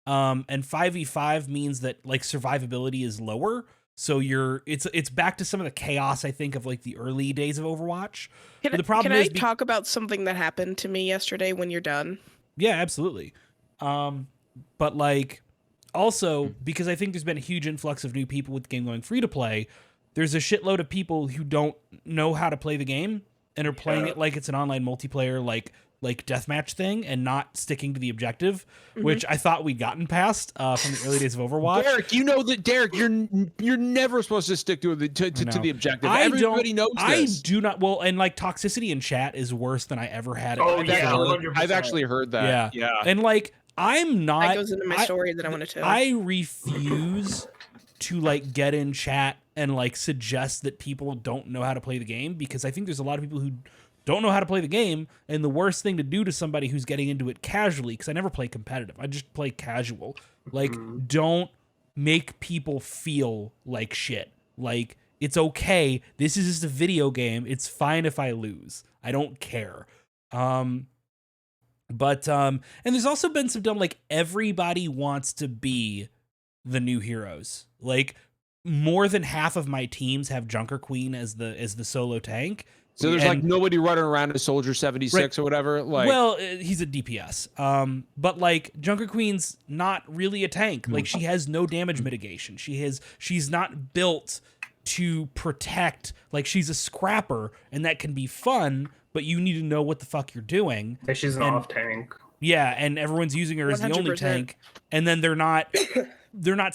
And 5v5 means that survivability is lower, so it's back to some of the chaos I think of the early days of Overwatch. Can I talk about something that happened to me yesterday when you're done? Yeah, absolutely. But also because I think there's been a huge influx of new people with the game going free to play. There's a shitload of people who don't know how to play the game and are playing it like it's an online multiplayer, like deathmatch thing, and not sticking to the objective, which I thought we'd gotten past from the early days of Overwatch. Derek, you know that, Derek, you're never supposed to stick to the objective. Everybody knows this. I do not. Well, and toxicity in chat is worse than I ever had. Oh yeah, 100%. I've actually heard that. Yeah. And I'm not. That goes into my story that I want to tell. I refuse to get in chat and suggest that people don't know how to play the game, because I think there's a lot of people who don't know how to play the game, and the worst thing to do to somebody who's getting into it casually, because I never play competitive, I just play casual, don't make people feel like shit. It's okay, this is just a video game, it's fine if I lose, I don't care. And there's also been some dumb everybody wants to be the new heroes. Like more than half of my teams have Junker Queen as the solo tank. So there's like nobody running around as Soldier 76 or whatever. Like, well, he's a DPS. But like Junker Queen's not really a tank. Like she has no damage mitigation. She's not built to protect. Like she's a scrapper, and that can be fun, but you need to know what the fuck you're doing. Yeah, she's an off tank. Yeah, and everyone's using her as the only 100%. tank, and then they're not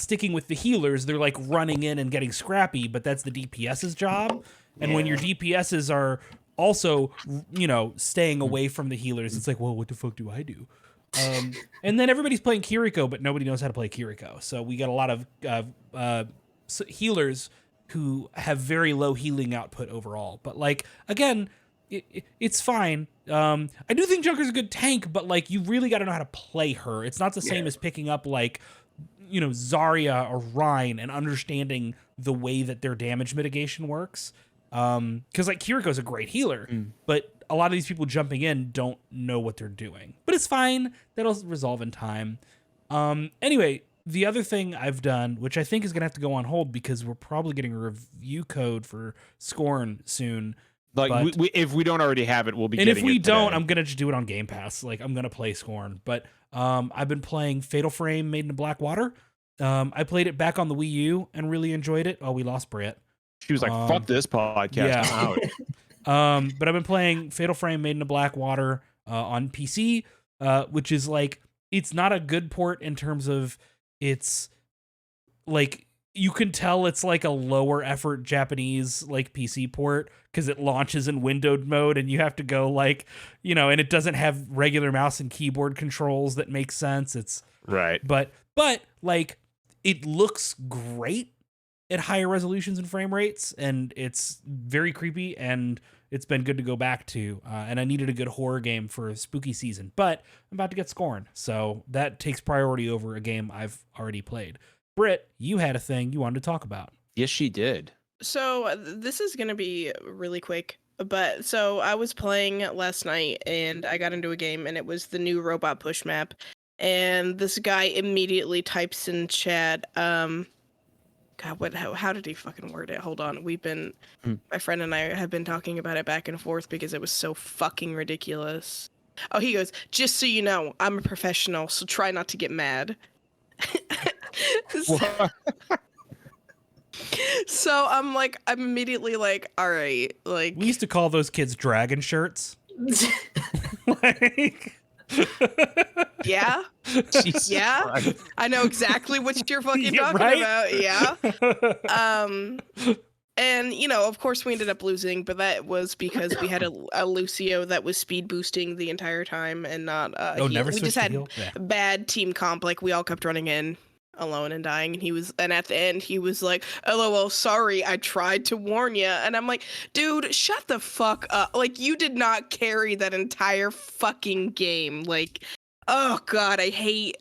sticking with the healers. They're like running in and getting scrappy, but that's the DPS's job. And when your DPSs are also, staying away from the healers, it's like, well, what the fuck do I do? And then everybody's playing Kiriko, but nobody knows how to play Kiriko. So we got a lot of healers who have very low healing output overall. But like, again, it's fine. I do think Junker's a good tank, but like, you really got to know how to play her. It's not the same as picking up like, Zarya or Rhine and understanding the way that their damage mitigation works. Because like Kiriko's a great healer, but a lot of these people jumping in don't know what they're doing. But it's fine. That'll resolve in time. Anyway, the other thing I've done, which I think is gonna have to go on hold because we're probably getting a review code for Scorn soon. Like if we don't already have it, we'll be. And getting if we it don't, today. I'm gonna just do it on Game Pass. Like I'm gonna play Scorn, but I've been playing Fatal Frame: Made in Black Water. I played it back on the Wii U and really enjoyed it. Oh, we lost Brett. She was like, "Fuck this podcast, yeah. I'm out." But I've been playing Fatal Frame: Made in Black Water on PC, which is like it's not a good port in terms of it's like you can tell it's like a lower effort Japanese like PC port because it launches in windowed mode and you have to go like and it doesn't have regular mouse and keyboard controls that make sense. It's right, but like it looks great at higher resolutions and frame rates, and it's very creepy, and it's been good to go back to. And I needed a good horror game for a spooky season, but I'm about to get Scorn, so that takes priority over a game I've already played. Britt, you had a thing you wanted to talk about. Yes, she did. So this is gonna be really quick, but so I was playing last night and I got into a game and it was the new robot push map, and this guy immediately types in chat, God, how did he fucking word it? Hold on. My friend and I have been talking about it back and forth because it was so fucking ridiculous. Oh, he goes, "Just so you know, I'm a professional, so try not to get mad." So I'm immediately like, all right, like We used to call those kids dragon shirts. Like yeah, Jesus yeah, Christ. I know exactly what you're fucking Yeah, talking right? about. Yeah. And of course we ended up losing, but that was because we had a Lucio that was speed boosting the entire time and not never we switched just to had heal? Yeah. bad team comp. Like we all kept running in alone and dying, and at the end he was like, "LOL, sorry, I tried to warn you." And I'm like, dude, shut the fuck up. Like, you did not carry that entire fucking game. Like, oh god, I hate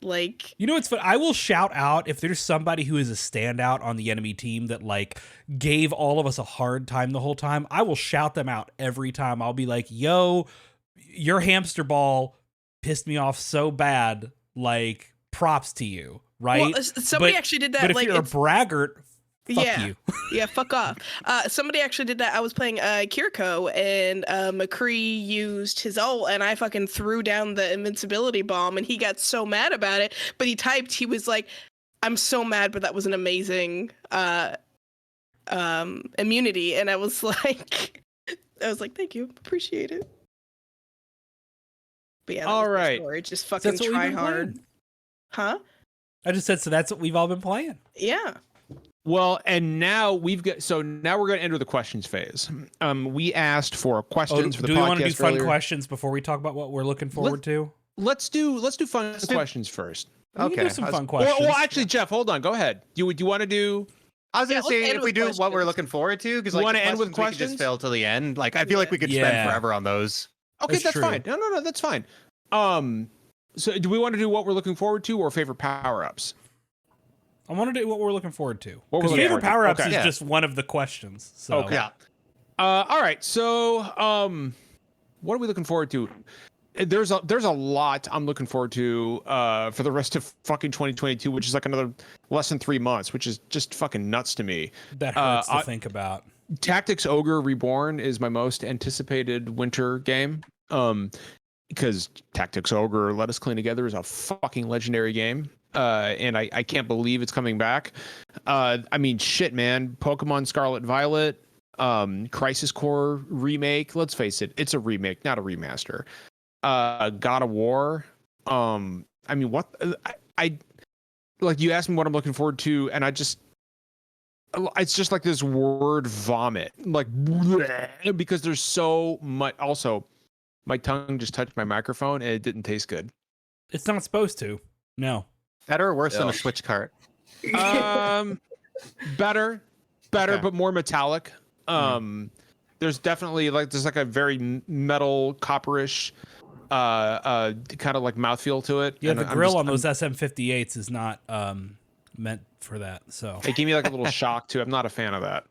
like, what's fun? I will shout out if there's somebody who is a standout on the enemy team that like gave all of us a hard time the whole time. I will shout them out every time. I'll be like, "Yo, your hamster ball pissed me off so bad. Like, props to you." Right? well, somebody actually did that. But if like, you're a braggart, fuck you. Yeah, fuck off. Somebody actually did that. I was playing Kiriko, and McCree used his ult, and I fucking threw down the invincibility bomb, and he got so mad about it. But he was like, "I'm so mad, but that was an amazing immunity." And I was like, "Thank you, appreciate it." But yeah, All right. story. Just fucking That's what we've try been hard, playing. huh? I just said, so that's what we've all been playing. Yeah. Well, and now we're going to enter the questions phase. We asked for questions for the podcast. Do we want to do fun earlier. questions before we talk about what we're looking forward to? Let's do fun questions first. We can Okay, do some I was- fun questions. Well, actually, Jeff, hold on. Go ahead. Do you want to do? I was gonna let's say end if we with do what we're questions. looking forward to, because You like wanna the end with questions we could questions? just fail till the end. Like I feel like we could Yeah. spend forever on those. Okay, That's that's true. fine. No, that's fine. So do we want to do what we're looking forward to or favorite power-ups? I want to do what we're looking forward to. What we're Because looking favorite forward to. power-ups Okay. is Yeah. just one of the questions. So Okay. Yeah. All right. So, what are we looking forward to? there's a lot I'm looking forward to for the rest of fucking 2022, which is like another less than 3 months, which is just fucking nuts to me. That hurts to think about. Tactics Ogre Reborn is my most anticipated winter game. Because Tactics Ogre Let Us Clean Together is a fucking legendary game. And I can't believe it's coming back. I mean, shit, man. Pokemon Scarlet Violet, Crisis Core remake. Let's face it, it's a remake, not a remaster. God of War. I mean, what I like. You asked me what I'm looking forward to, and it's just like this word vomit, like because there's so much. Also, my tongue just touched my microphone and it didn't taste good. It's not supposed to. No. Better or worse than a Switch cart? Better, Okay. but more metallic. There's definitely there's like a very metal copperish kind of like mouthfeel to it. Yeah, and the grill on those SM58s is not meant for that. So it gave me like a little shock too. I'm not a fan of that.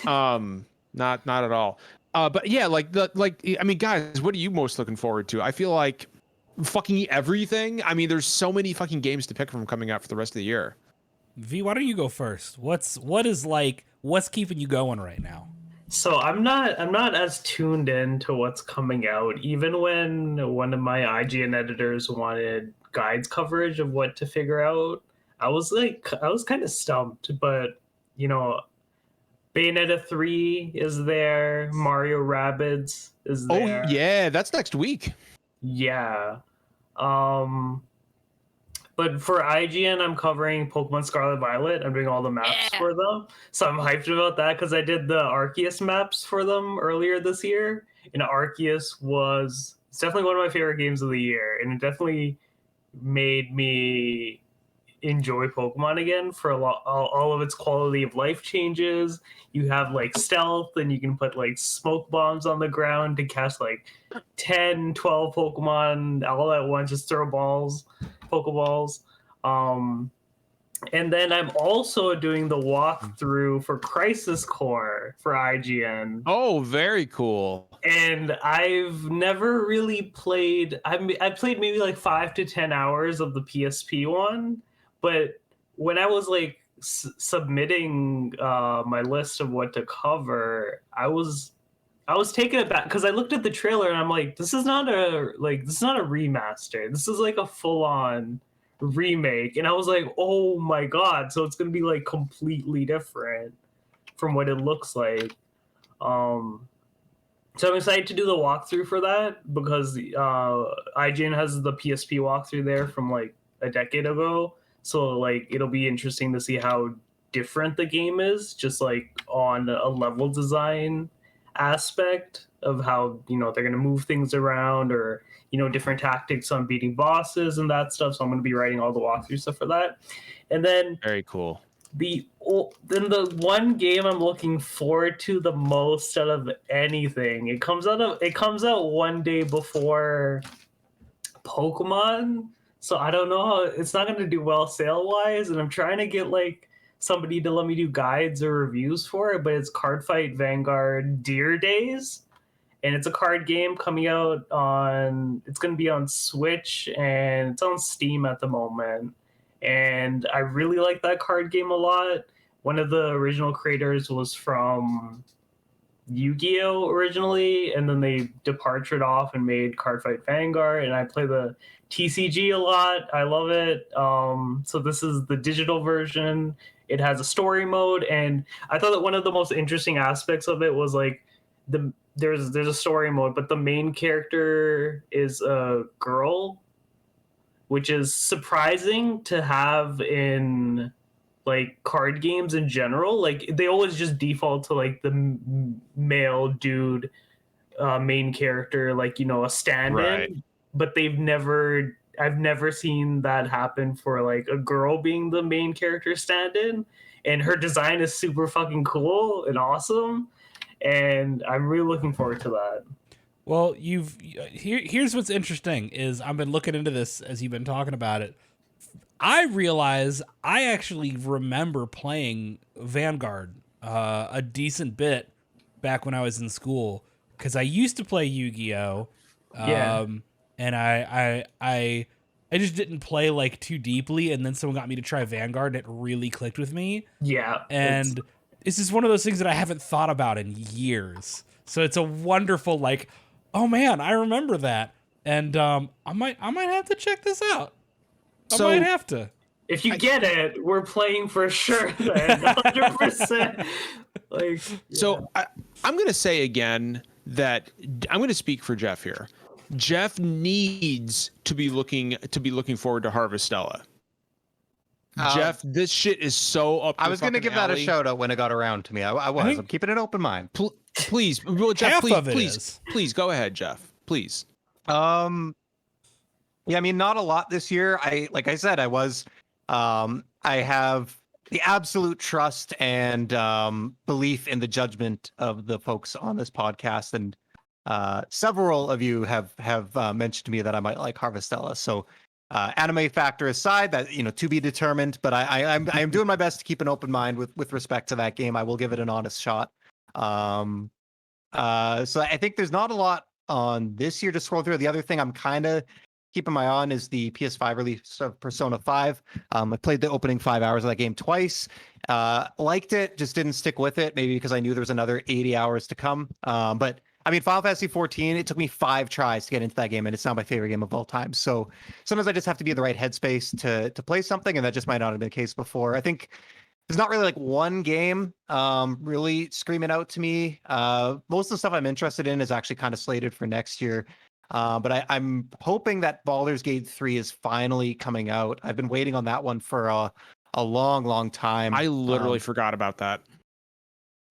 Not at all. But yeah, I mean, guys, what are you most looking forward to? I feel like fucking everything. I mean, there's so many fucking games to pick from coming out for the rest of the year. V, why don't you go first? What's keeping you going right now? So I'm not as tuned in to what's coming out. Even when one of my IGN editors wanted guides coverage of what to figure out, I was kind of stumped. But you know, Bayonetta 3 is there. Mario Rabbids is there. Oh yeah, that's next week. Yeah. But for IGN, I'm covering Pokemon Scarlet Violet. I'm doing all the maps for them. So I'm hyped about that because I did the Arceus maps for them earlier this year. And Arceus it's definitely one of my favorite games of the year. And it definitely made me enjoy Pokemon again for all of its quality of life changes. You have like stealth and you can put like smoke bombs on the ground to cast like 10, 12 Pokemon all at once, just throw Pokeballs. And then I'm also doing the walkthrough for Crisis Core for IGN. Oh, very cool. And I've never really played. I played maybe like 5 to 10 hours of the PSP one, but when I was like submitting my list of what to cover, I was taken aback because I looked at the trailer and I'm like, this is not a remaster. This is like a full on remake. And I was like, oh my god, so it's gonna be like completely different from what it looks like. So I'm excited to do the walkthrough for that because IGN has the PSP walkthrough there from like a decade ago. So like it'll be interesting to see how different the game is, just like on a level design aspect of how they're going to move thing around or different tactics on beating bosses and that stuff. So I'm going to be writing all the walkthrough stuff for that. And then very cool. The one game I'm looking forward to the most out of anything, it comes out one day before Pokemon, so I don't know how it's not going to do well sale wise, and I'm trying to get like somebody to let me do guides or reviews for it, but it's Cardfight Vanguard Deer Days, and it's a card game coming out it's going to be on Switch and it's on Steam at the moment. And I really like that card game a lot. One of the original creators was from Yu-Gi-Oh! Originally, and then they departed off and made Cardfight Vanguard, and I play the TCG a lot. I love it. So this is the digital version. It has a story mode, and I thought that one of the most interesting aspects of it was like there's a story mode, but the main character is a girl, which is surprising to have in like card games in general. Like they always just default to like the male dude main character, like a stand-in. Right. But I've never seen that happen for like a girl being the main character stand-in, and her design is super fucking cool and awesome, and I'm really looking forward to that. Well, here's what's interesting is I've been looking into this as you've been talking about it. I realize I actually remember playing Vanguard a decent bit back when I was in school because I used to play Yu-Gi-Oh! Yeah. and I just didn't play like too deeply, and then someone got me to try Vanguard, and it really clicked with me. Yeah, And it's just one of those things that I haven't thought about in years. So it's a wonderful, like, oh man, I remember that. And I might have to check this out. I might have to. If you get it, we're playing for sure then. 100%. Like, So I'm going to say again that I'm going to speak for Jeff here. Jeff needs to be looking forward to Harvestella. Jeff, this shit is so up. I was going to give that a shout out when it got around to me. I'm keeping an open mind. Please, well, Jeff, Half of it please go ahead, Jeff. Please. Yeah, I mean, not a lot this year. Like I said, I have the absolute trust and belief in the judgment of the folks on this podcast, and several of you have mentioned to me that I might like Harvestella. So, anime factor aside, that to be determined. But I am doing my best to keep an open mind with respect to that game. I will give it an honest shot. So I think there's not a lot on this year to scroll through. The other thing I'm kind of keeping my eye on is the PS5 release of Persona 5. I played the opening 5 hours of that game twice. Liked it, just didn't stick with it. Maybe because I knew there was another 80 hours to come. But I mean, Final Fantasy 14, it took me 5 tries to get into that game, and it's not my favorite game of all time. So sometimes I just have to be in the right headspace to play something, and that just might not have been the case before. I think there's not really like one game really screaming out to me. Most of the stuff I'm interested in is actually kind of slated for next year. But I'm hoping that Baldur's Gate 3 is finally coming out. I've been waiting on that one for a long, long time. I literally forgot about that.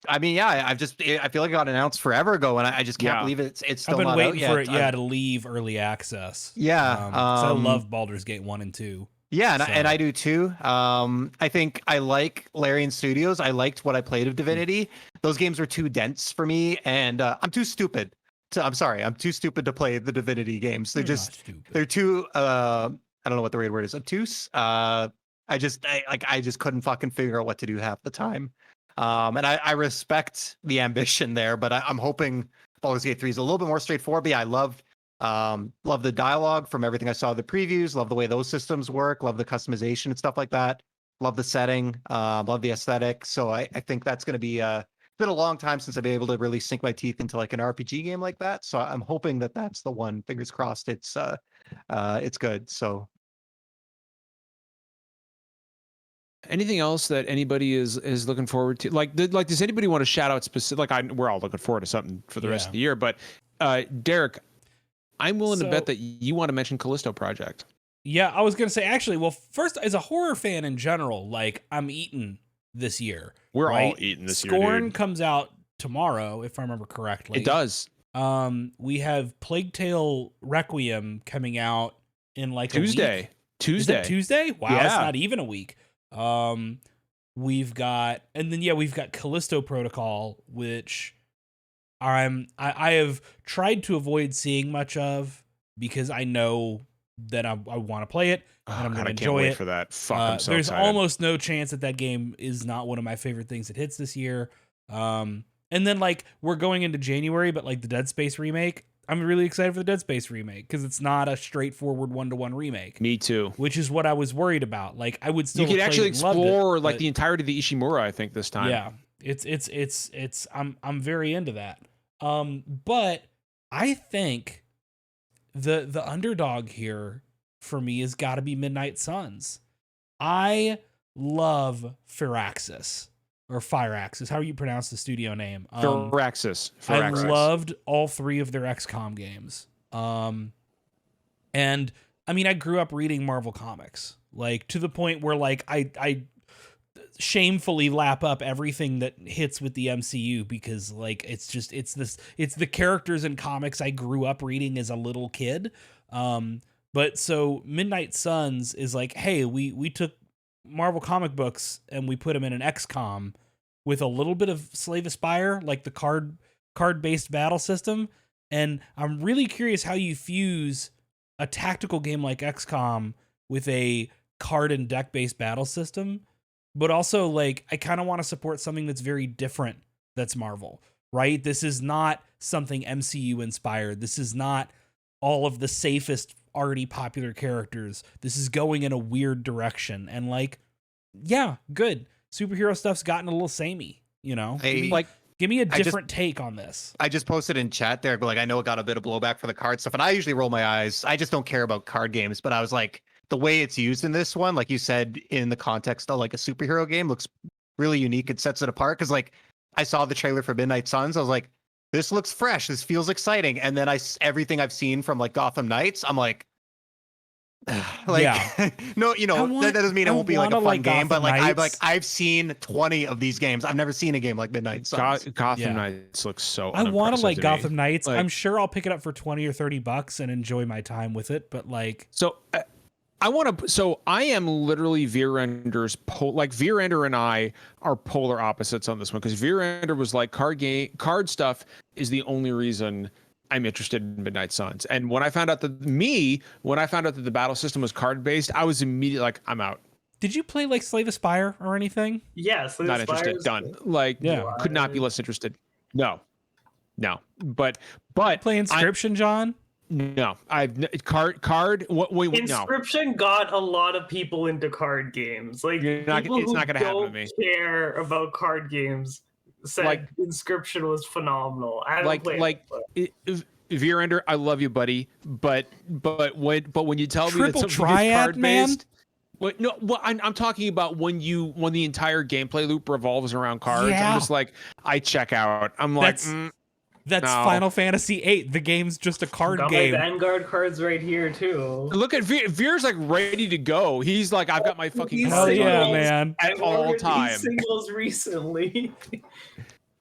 I mean, yeah, I feel like it got announced forever ago, and I just can't believe it's still I've been not waiting out for yet. it, to leave early access. Yeah, 'cause I love Baldur's Gate 1 and 2. Yeah, and I do too. I think I like Larian Studios. I liked what I played of Divinity. Those games were too dense for me, and I'm too stupid. I'm too stupid to play the Divinity games. They're too I don't know what the right word is, obtuse. I just couldn't fucking figure out what to do half the time. And I respect the ambition there, but I'm hoping Baldur's Gate 3 is a little bit more straightforward. But yeah, I loved the dialogue from everything I saw in the previews. Love the way those systems work. Love the customization and stuff like that. Love the setting. Love the aesthetic. So I think that's going to be it's been a long time since I've been able to really sink my teeth into like an RPG game like that. So I'm hoping that that's the one. Fingers crossed. It's good. So. Anything else that anybody is looking forward to? Like does anybody want to shout out specific? We're all looking forward to something for the rest of the year. But Derek, I'm willing to bet that you want to mention Callisto Project. Yeah, I was gonna say actually. Well, first, as a horror fan in general, like I'm eating this year. We're all eating this year. Scorn comes out tomorrow, if I remember correctly. It does. We have Plague Tale Requiem coming out in like Tuesday. A week. Tuesday. Tuesday? Wow, yeah. It's not even a week. We've got Callisto Protocol, which I have tried to avoid seeing much of because I know that I want to play it and I'm going to enjoy can't wait it. For that. Fuck, I'm so there's excited. almost no chance that game is not one of my favorite things that hits this year. And then like we're going into January, but like the Dead Space remake, I'm really excited for the Dead Space remake because it's not a straightforward 1-to-1 remake. Me too. Which is what I was worried about. Like I would still. You could actually explore it, like the entirety of the Ishimura, I think, this time. Yeah, it's I'm very into that. But I think the underdog here for me has got to be Midnight Suns. I love Firaxis. Or Firaxis, how you pronounce the studio name? Firaxis. I loved all 3 of their XCOM games. And I mean, I grew up reading Marvel comics, like to the point where like I shamefully lap up everything that hits with the MCU because like it's the characters in comics I grew up reading as a little kid. But so Midnight Suns is like, hey, we took Marvel comic books and we put them in an XCOM with a little bit of Slave Aspire, like the card-based battle system. And I'm really curious how you fuse a tactical game like XCOM with a card and deck-based battle system. But also, like, I kind of want to support something that's very different that's Marvel, right? This is not something MCU inspired. This is not all of the safest already popular characters. This is going in a weird direction, and like, yeah, good. Superhero stuff's gotten a little samey, you know. Give me a different take on this. I just posted in chat there, but like I know it got a bit of blowback for the card stuff, and I usually roll my eyes. I just don't care about card games, but I was like, the way it's used in this one, like you said, in the context of like a superhero game, looks really unique. It sets it apart because like I saw the trailer for Midnight Suns, I was like, this looks fresh. This feels exciting. And then everything I've seen from like Gotham Knights, I'm like, no, you know, that doesn't mean it won't be like a fun game, but like I've seen 20 of these games. I've never seen a game like Midnight Suns. Gotham Knights looks so. I want to like Gotham Knights. Like, I'm sure I'll pick it up for $20 or $30 and enjoy my time with it. But like, so I am literally Veerender's like Veerender and I are polar opposites on this one, because Veerender was like card stuff is the only reason I'm interested in Midnight Suns. And when I found out that the battle system was card based, I was immediately like, I'm out. Did you play like Slay the Spire or anything? Yes, not interested. Done. Like, could not be less interested. No. But play Inscription, John? No, I've card. Wait, Inscription got a lot of people into card games. Like, it's not gonna happen to me. Care about card games. Said like, Inscription was phenomenal. I haven't played it. Veerender, I love you, buddy. But when you tell me that something Triad, is card based, man? I'm talking about when the entire gameplay loop revolves around cards. Yeah. I'm just like, I check out. I'm like, that's no. Final Fantasy VIII. The game's just a card got game. My Vanguard cards right here too. Look at Veer's like ready to go. He's like, I've got my fucking hell yeah, man, at all time. Singles recently.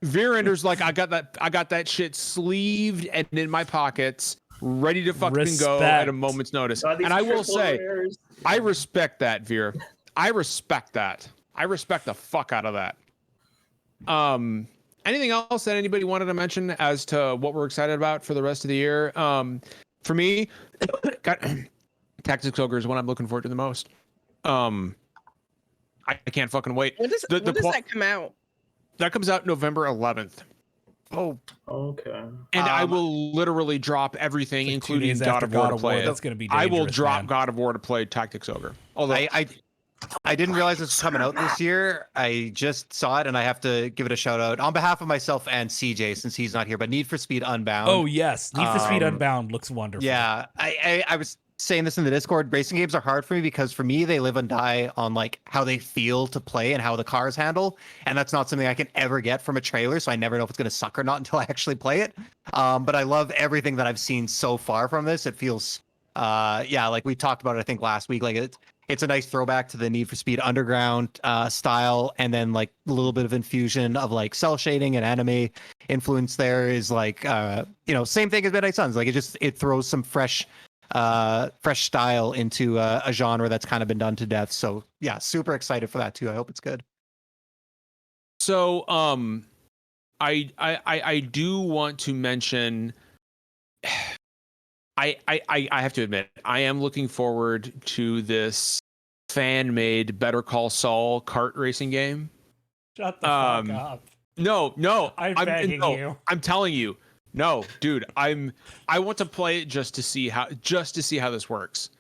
Veerender's like, I got that shit sleeved and in my pockets, ready to fucking go at a moment's notice. And I will say, I respect that, Veer. I respect that. I respect the fuck out of that. Anything else that anybody wanted to mention as to what we're excited about for the rest of the year? For me, Tactics Ogre is one I'm looking forward to the most. I can't fucking wait. When does that come out? That comes out November 11th. Oh, okay. And I will literally drop everything, like including God of War to play. That's going to be dangerous, I will drop God of War to play Tactics Ogre. Although I didn't realize this was coming out this year. I just saw it, and I have to give it a shout out on behalf of myself and CJ, since he's not here. But Need for Speed Unbound. Oh yes, Need for Speed Unbound looks wonderful. Yeah, I was saying this in the Discord. Racing games are hard for me because for me they live and die on like how they feel to play and how the cars handle, and that's not something I can ever get from a trailer. So I never know if it's going to suck or not until I actually play it. But I love everything that I've seen so far from this. It feels, like we talked about it, I think last week. Like it's a nice throwback to the Need for Speed Underground style, and then like a little bit of infusion of like cell shading and anime influence. There is like same thing as Midnight Suns. Like it throws some fresh style into a genre that's kind of been done to death. So yeah, super excited for that too. I hope it's good. So I do want to mention. I have to admit, I am looking forward to this fan-made Better Call Saul kart racing game. Shut the fuck up. No, I'm begging you. I'm telling you, no, dude. I want to play it just to see how this works,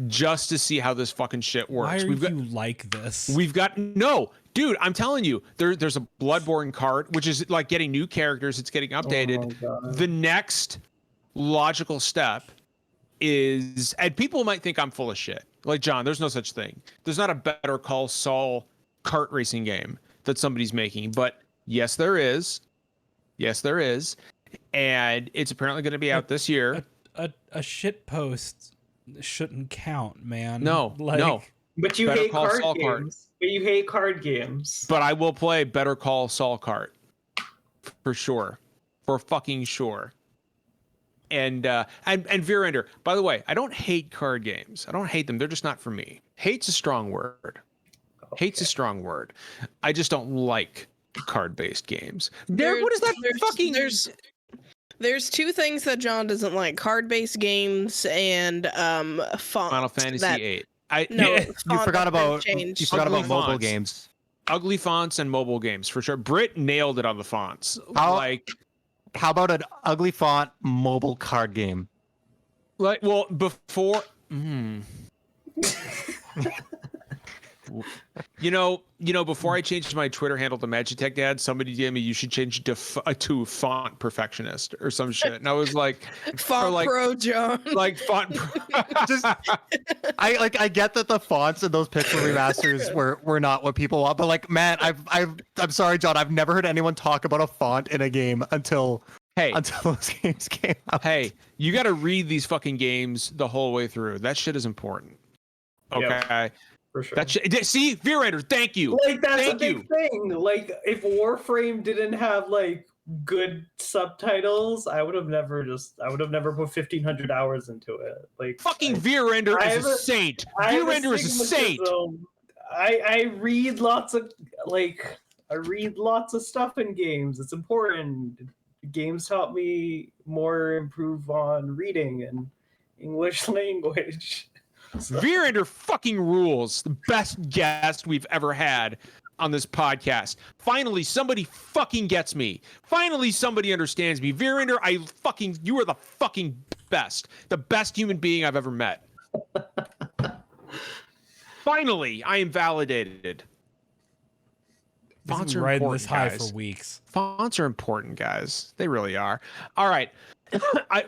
just to see how this fucking shit works. Why are you like this? Dude, I'm telling you, there's a Bloodborne kart, which is like getting new characters. It's getting updated. The next logical step is, and people might think I'm full of shit, like, John, there's no such thing. There's not a Better Call Saul kart racing game that somebody's making, but yes there is, and it's apparently going to be out this year. A shit post shouldn't count, man. No. But you hate card games. But you hate card games. But I will play Better Call Saul kart for sure, for fucking sure. And Veerender, by the way, I don't hate card games. I don't hate them. They're just not for me. Hate's a strong word. Okay. Hate's a strong word. I just don't like card-based games. What is that fucking? There's two things that John doesn't like: card-based games and fonts. Final Fantasy VIII. You forgot about mobile games. Ugly fonts and mobile games for sure. Britt nailed it on the fonts. How about an ugly font mobile card game? Like, well, before. Before I changed my Twitter handle to Magitech Dad, somebody told me you should change to font perfectionist or some shit, and I was like, Font Pro, John. Like font pro. Just, I get that the fonts and those pixel remasters were not what people want, but like, man, I'm sorry, John, I've never heard anyone talk about a font in a game until those games came out. Hey, you got to read these fucking games the whole way through. That shit is important. Okay. Yep. For sure. That shit, see, Veerender, thank you. Like that's a big thing. Like if Warframe didn't have like good subtitles, I would have never put 1,500 hours into it. Like fucking Veerender is a saint. Veerender is a saint. I read lots of stuff in games. It's important. Games help me improve on reading and English language. Veerender fucking rules. The best guest we've ever had on this podcast. Finally, somebody fucking gets me. Finally, somebody understands me. Veerender, you are the fucking best. The best human being I've ever met. Finally, I am validated. Fonts are riding this high for weeks. Fonts are important, guys. They really are. All right.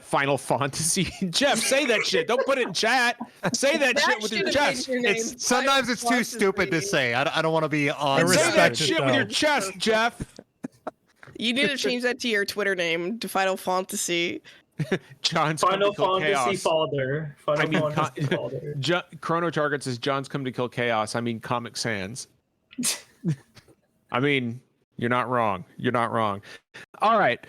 Final Fantasy. Jeff, say that shit. Don't put it in chat. Say that shit with your chest. Sometimes it's too stupid to say. I don't want to be on. Say that shit with your chest, Jeff. You need to change that to your Twitter name to Final Fantasy. John's Final Fantasy chaos. Father. Fantasy Father. Chrono Target says John's come to kill chaos. I mean Comic Sans. I mean, you're not wrong. You're not wrong. All right.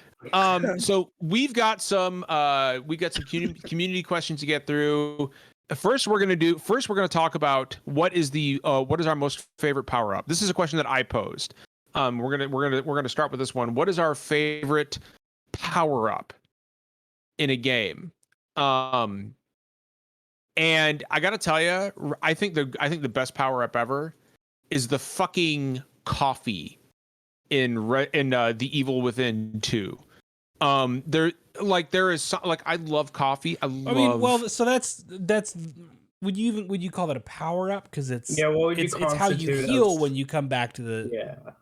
So we've got some community questions to get through. First, we're gonna talk about what is our most favorite power up. This is a question that I posed. We're gonna start with this one. What is our favorite power up in a game? And I gotta tell you, I think the best power up ever is the fucking coffee in The Evil Within 2. There is some, like, I love coffee. I mean, well, so that's would you call that a power up? Because it's how you heal when you come back to the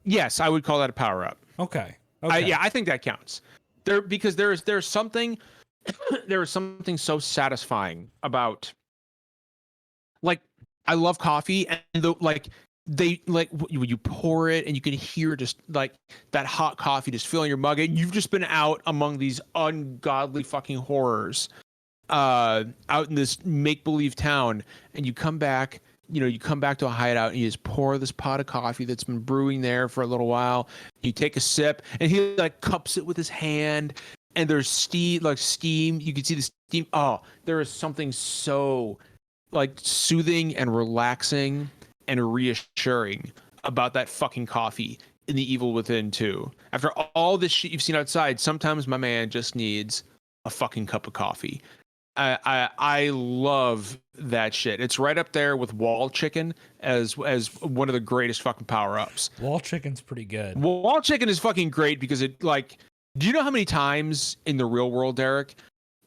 Yes, I would call that a power up. Okay. I think that counts. Because there's something so satisfying about, like, I love coffee, and when you pour it and you can hear just like that hot coffee just filling your mug, and you've just been out among these ungodly fucking horrors out in this make-believe town, and you come back to a hideout and you just pour this pot of coffee that's been brewing there for a little while. You take a sip, and he like cups it with his hand, and there's steam. You can see the steam. Oh, there is something so like soothing and relaxing and reassuring about that fucking coffee in The Evil Within 2. After all this shit you've seen outside, sometimes my man just needs a fucking cup of coffee. I love that shit. It's right up there with wall chicken as one of the greatest fucking power-ups. Wall chicken's pretty good. Wall chicken is fucking great because it, like, do you know how many times in the real world, Derek,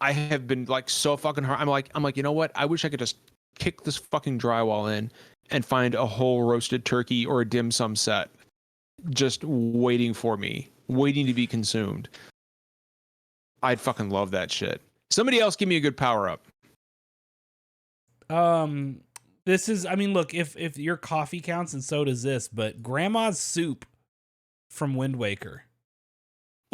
I have been like so fucking hard. I'm like, you know what? I wish I could just kick this fucking drywall in and find a whole roasted turkey or a dim sum set just waiting for me, waiting to be consumed. I'd fucking love that shit. Somebody else give me a good power up. This is, I mean, look, if your coffee counts, and so does this, but Grandma's soup from Wind Waker.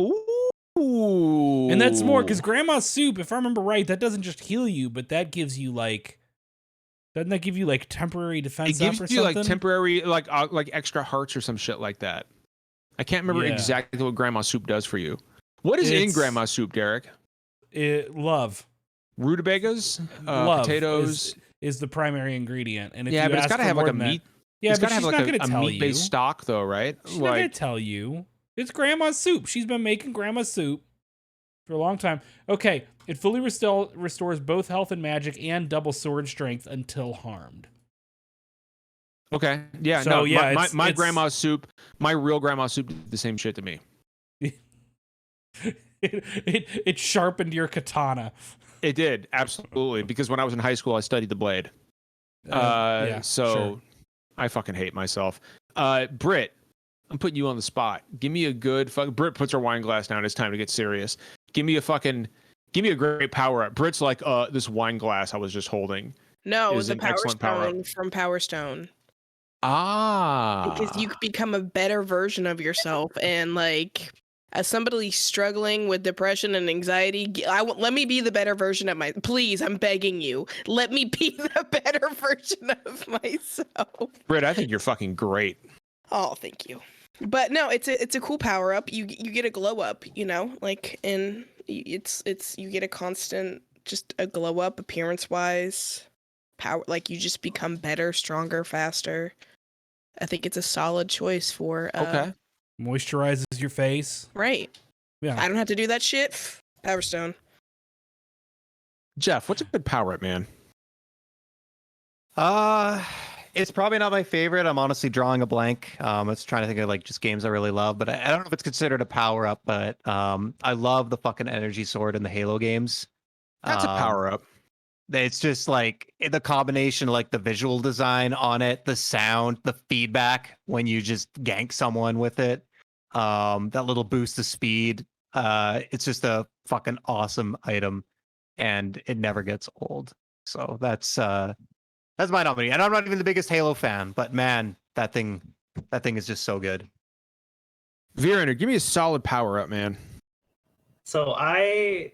Ooh. And that's more because Grandma's soup, if I remember right, that doesn't just heal you, but that gives you like, doesn't that give you like temporary defense? It gives you like temporary, like extra hearts or some shit like that. I can't remember exactly what Grandma's soup does for you. What is in Grandma's soup, Derek? Love. Rutabagas, love potatoes is the primary ingredient, and if but it's got to have like a meat. Yeah, it's but got to have like a meat-based stock, though, right? She's not gonna tell you. It's Grandma's soup. She's been making Grandma's soup for a long time. Okay, it fully restores both health and magic and double sword strength until harmed. Okay, yeah, so, no, my grandma's soup, my real grandma's soup did the same shit to me. It sharpened your katana. It did, absolutely. Because when I was in high school, I studied the blade. So I fucking hate myself. Britt, I'm putting you on the spot. Give me a good Britt puts her wine glass down. It's time to get serious. Give me a great power up. Britt's like, this wine glass I was just holding. No, is the an Power excellent power Stone up. from Power Stone. Ah. Because you could become a better version of yourself, and like as somebody struggling with depression and anxiety, let me be the better version of please, I'm begging you. Let me be the better version of myself. Britt, I think you're fucking great. Oh, thank you. But no, it's a cool power up. You get a glow up, you know, like, and it's you get a constant, just a glow up appearance wise. Power, like you just become better, stronger, faster. I think it's a solid choice for Okay. Moisturizes your face. Right. Yeah. I don't have to do that shit. Power Stone. Jeff, what's a good power up, man? It's probably not my favorite. I'm honestly drawing a blank. I was trying to think of like just games I really love, but I don't know if it's considered a power up. But I love the fucking energy sword in the Halo games. That's a power up. It's just like the combination, like the visual design on it, the sound, the feedback when you just gank someone with it. That little boost of speed. It's just a fucking awesome item, and it never gets old. So that's my nominee. And I'm not even the biggest Halo fan, but man, that thing is just so good. Veerender, give me a solid power up, man. So I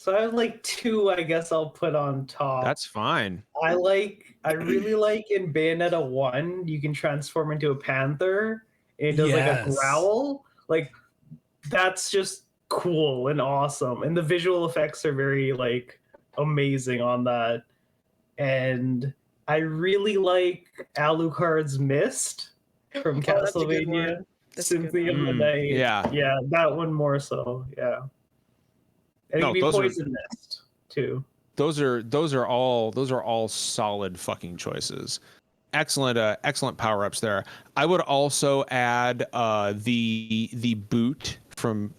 have like two, I guess I'll put on top. That's fine. I really like in Bayonetta 1, you can transform into a panther. It does like a growl. Like that's just cool and awesome. And the visual effects are very like amazing on that. And I really like Alucard's Mist from Castlevania Symphony of the Night. Yeah, that one more so. Yeah. And it could be Poison Mist too. Those are all solid fucking choices. Excellent power ups there. I would also add the boot from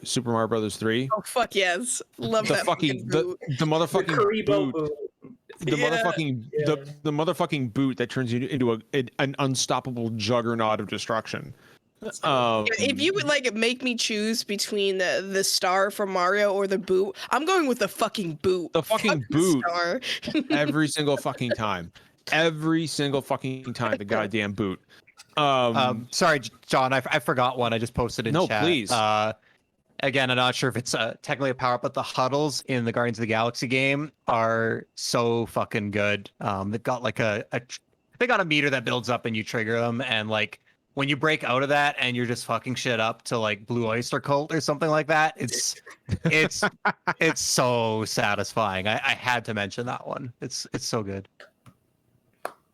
Super Mario Brothers 3. Oh fuck yes, love the that fucking boot. the motherfucking boot. The Yeah. motherfucking boot that turns you into an unstoppable juggernaut of destruction. If you would like make me choose between the star from Mario or the boot, I'm going with the fucking boot. The fucking boot. Star. Every single fucking time. The goddamn boot. Sorry, John, I forgot one. I just posted in chat. No, please. Again, I'm not sure if it's technically a power up, but the huddles in the Guardians of the Galaxy game are so fucking good. They've got like they got a meter that builds up and you trigger them, and like when you break out of that and you're just fucking shit up to like Blue Oyster Cult or something like that, it's so satisfying. I had to mention that one. It's so good.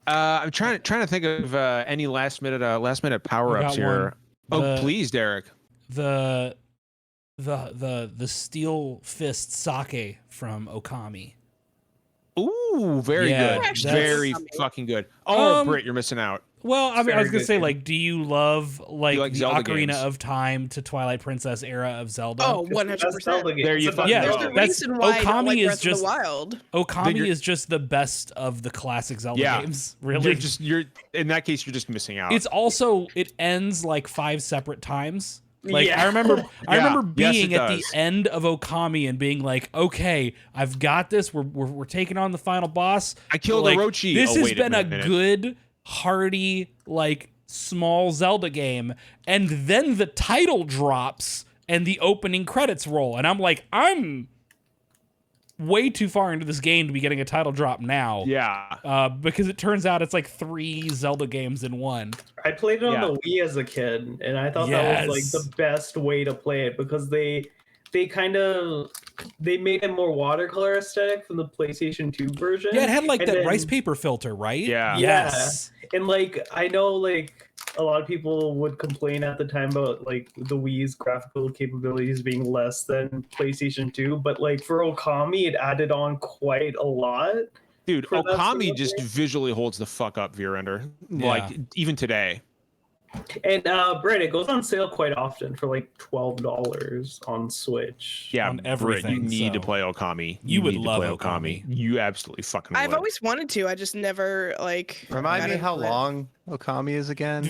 I'm trying to think of any last minute power ups here. Please, Derek. The steel fist sake from Okami. Ooh, very good. Very fucking good. Oh, Britt, you're missing out. Well, I was gonna say, like, do you love like the Zelda Ocarina games? of Time to Twilight Princess era of Zelda? Oh, 100%. There you fucking There's go. a reason why I don't like Okami is Breath just of the Wild. Okami is just the best of the classic Zelda games. Really, You're in that case, you're just missing out. It's also, it ends like 5 separate times. Like Yeah. I remember being Yes, at it the does. end of Okami and being like, okay, I've got this. We're taking on the final boss. I killed like, Orochi. This has wait been a minute. good, hearty, like small Zelda game, and then the title drops and the opening credits roll, and I'm like, I'm way too far into this game to be getting a title drop now. Yeah. Because it turns out it's like 3 Zelda games in one. I played it on the Wii as a kid, and I thought that was like the best way to play it because they made it more watercolor aesthetic from the PlayStation 2 version. Yeah, it had like And that then- rice paper filter, right? Yeah. Yes. And like I know like a lot of people would complain at the time about like the Wii's graphical capabilities being less than PlayStation 2, but like for Okami it added on quite a lot. Dude, For that sort Okami of just game. visually holds the fuck up, Veerender. Like even today. And Brett, it goes on sale quite often for like $12 on Switch. Yeah, On Britt, everything, you need to so- play Okami. You would need to love play Okami. You absolutely fucking I've would. always wanted to. I just never like. Remind got me how into it. long Okami is again.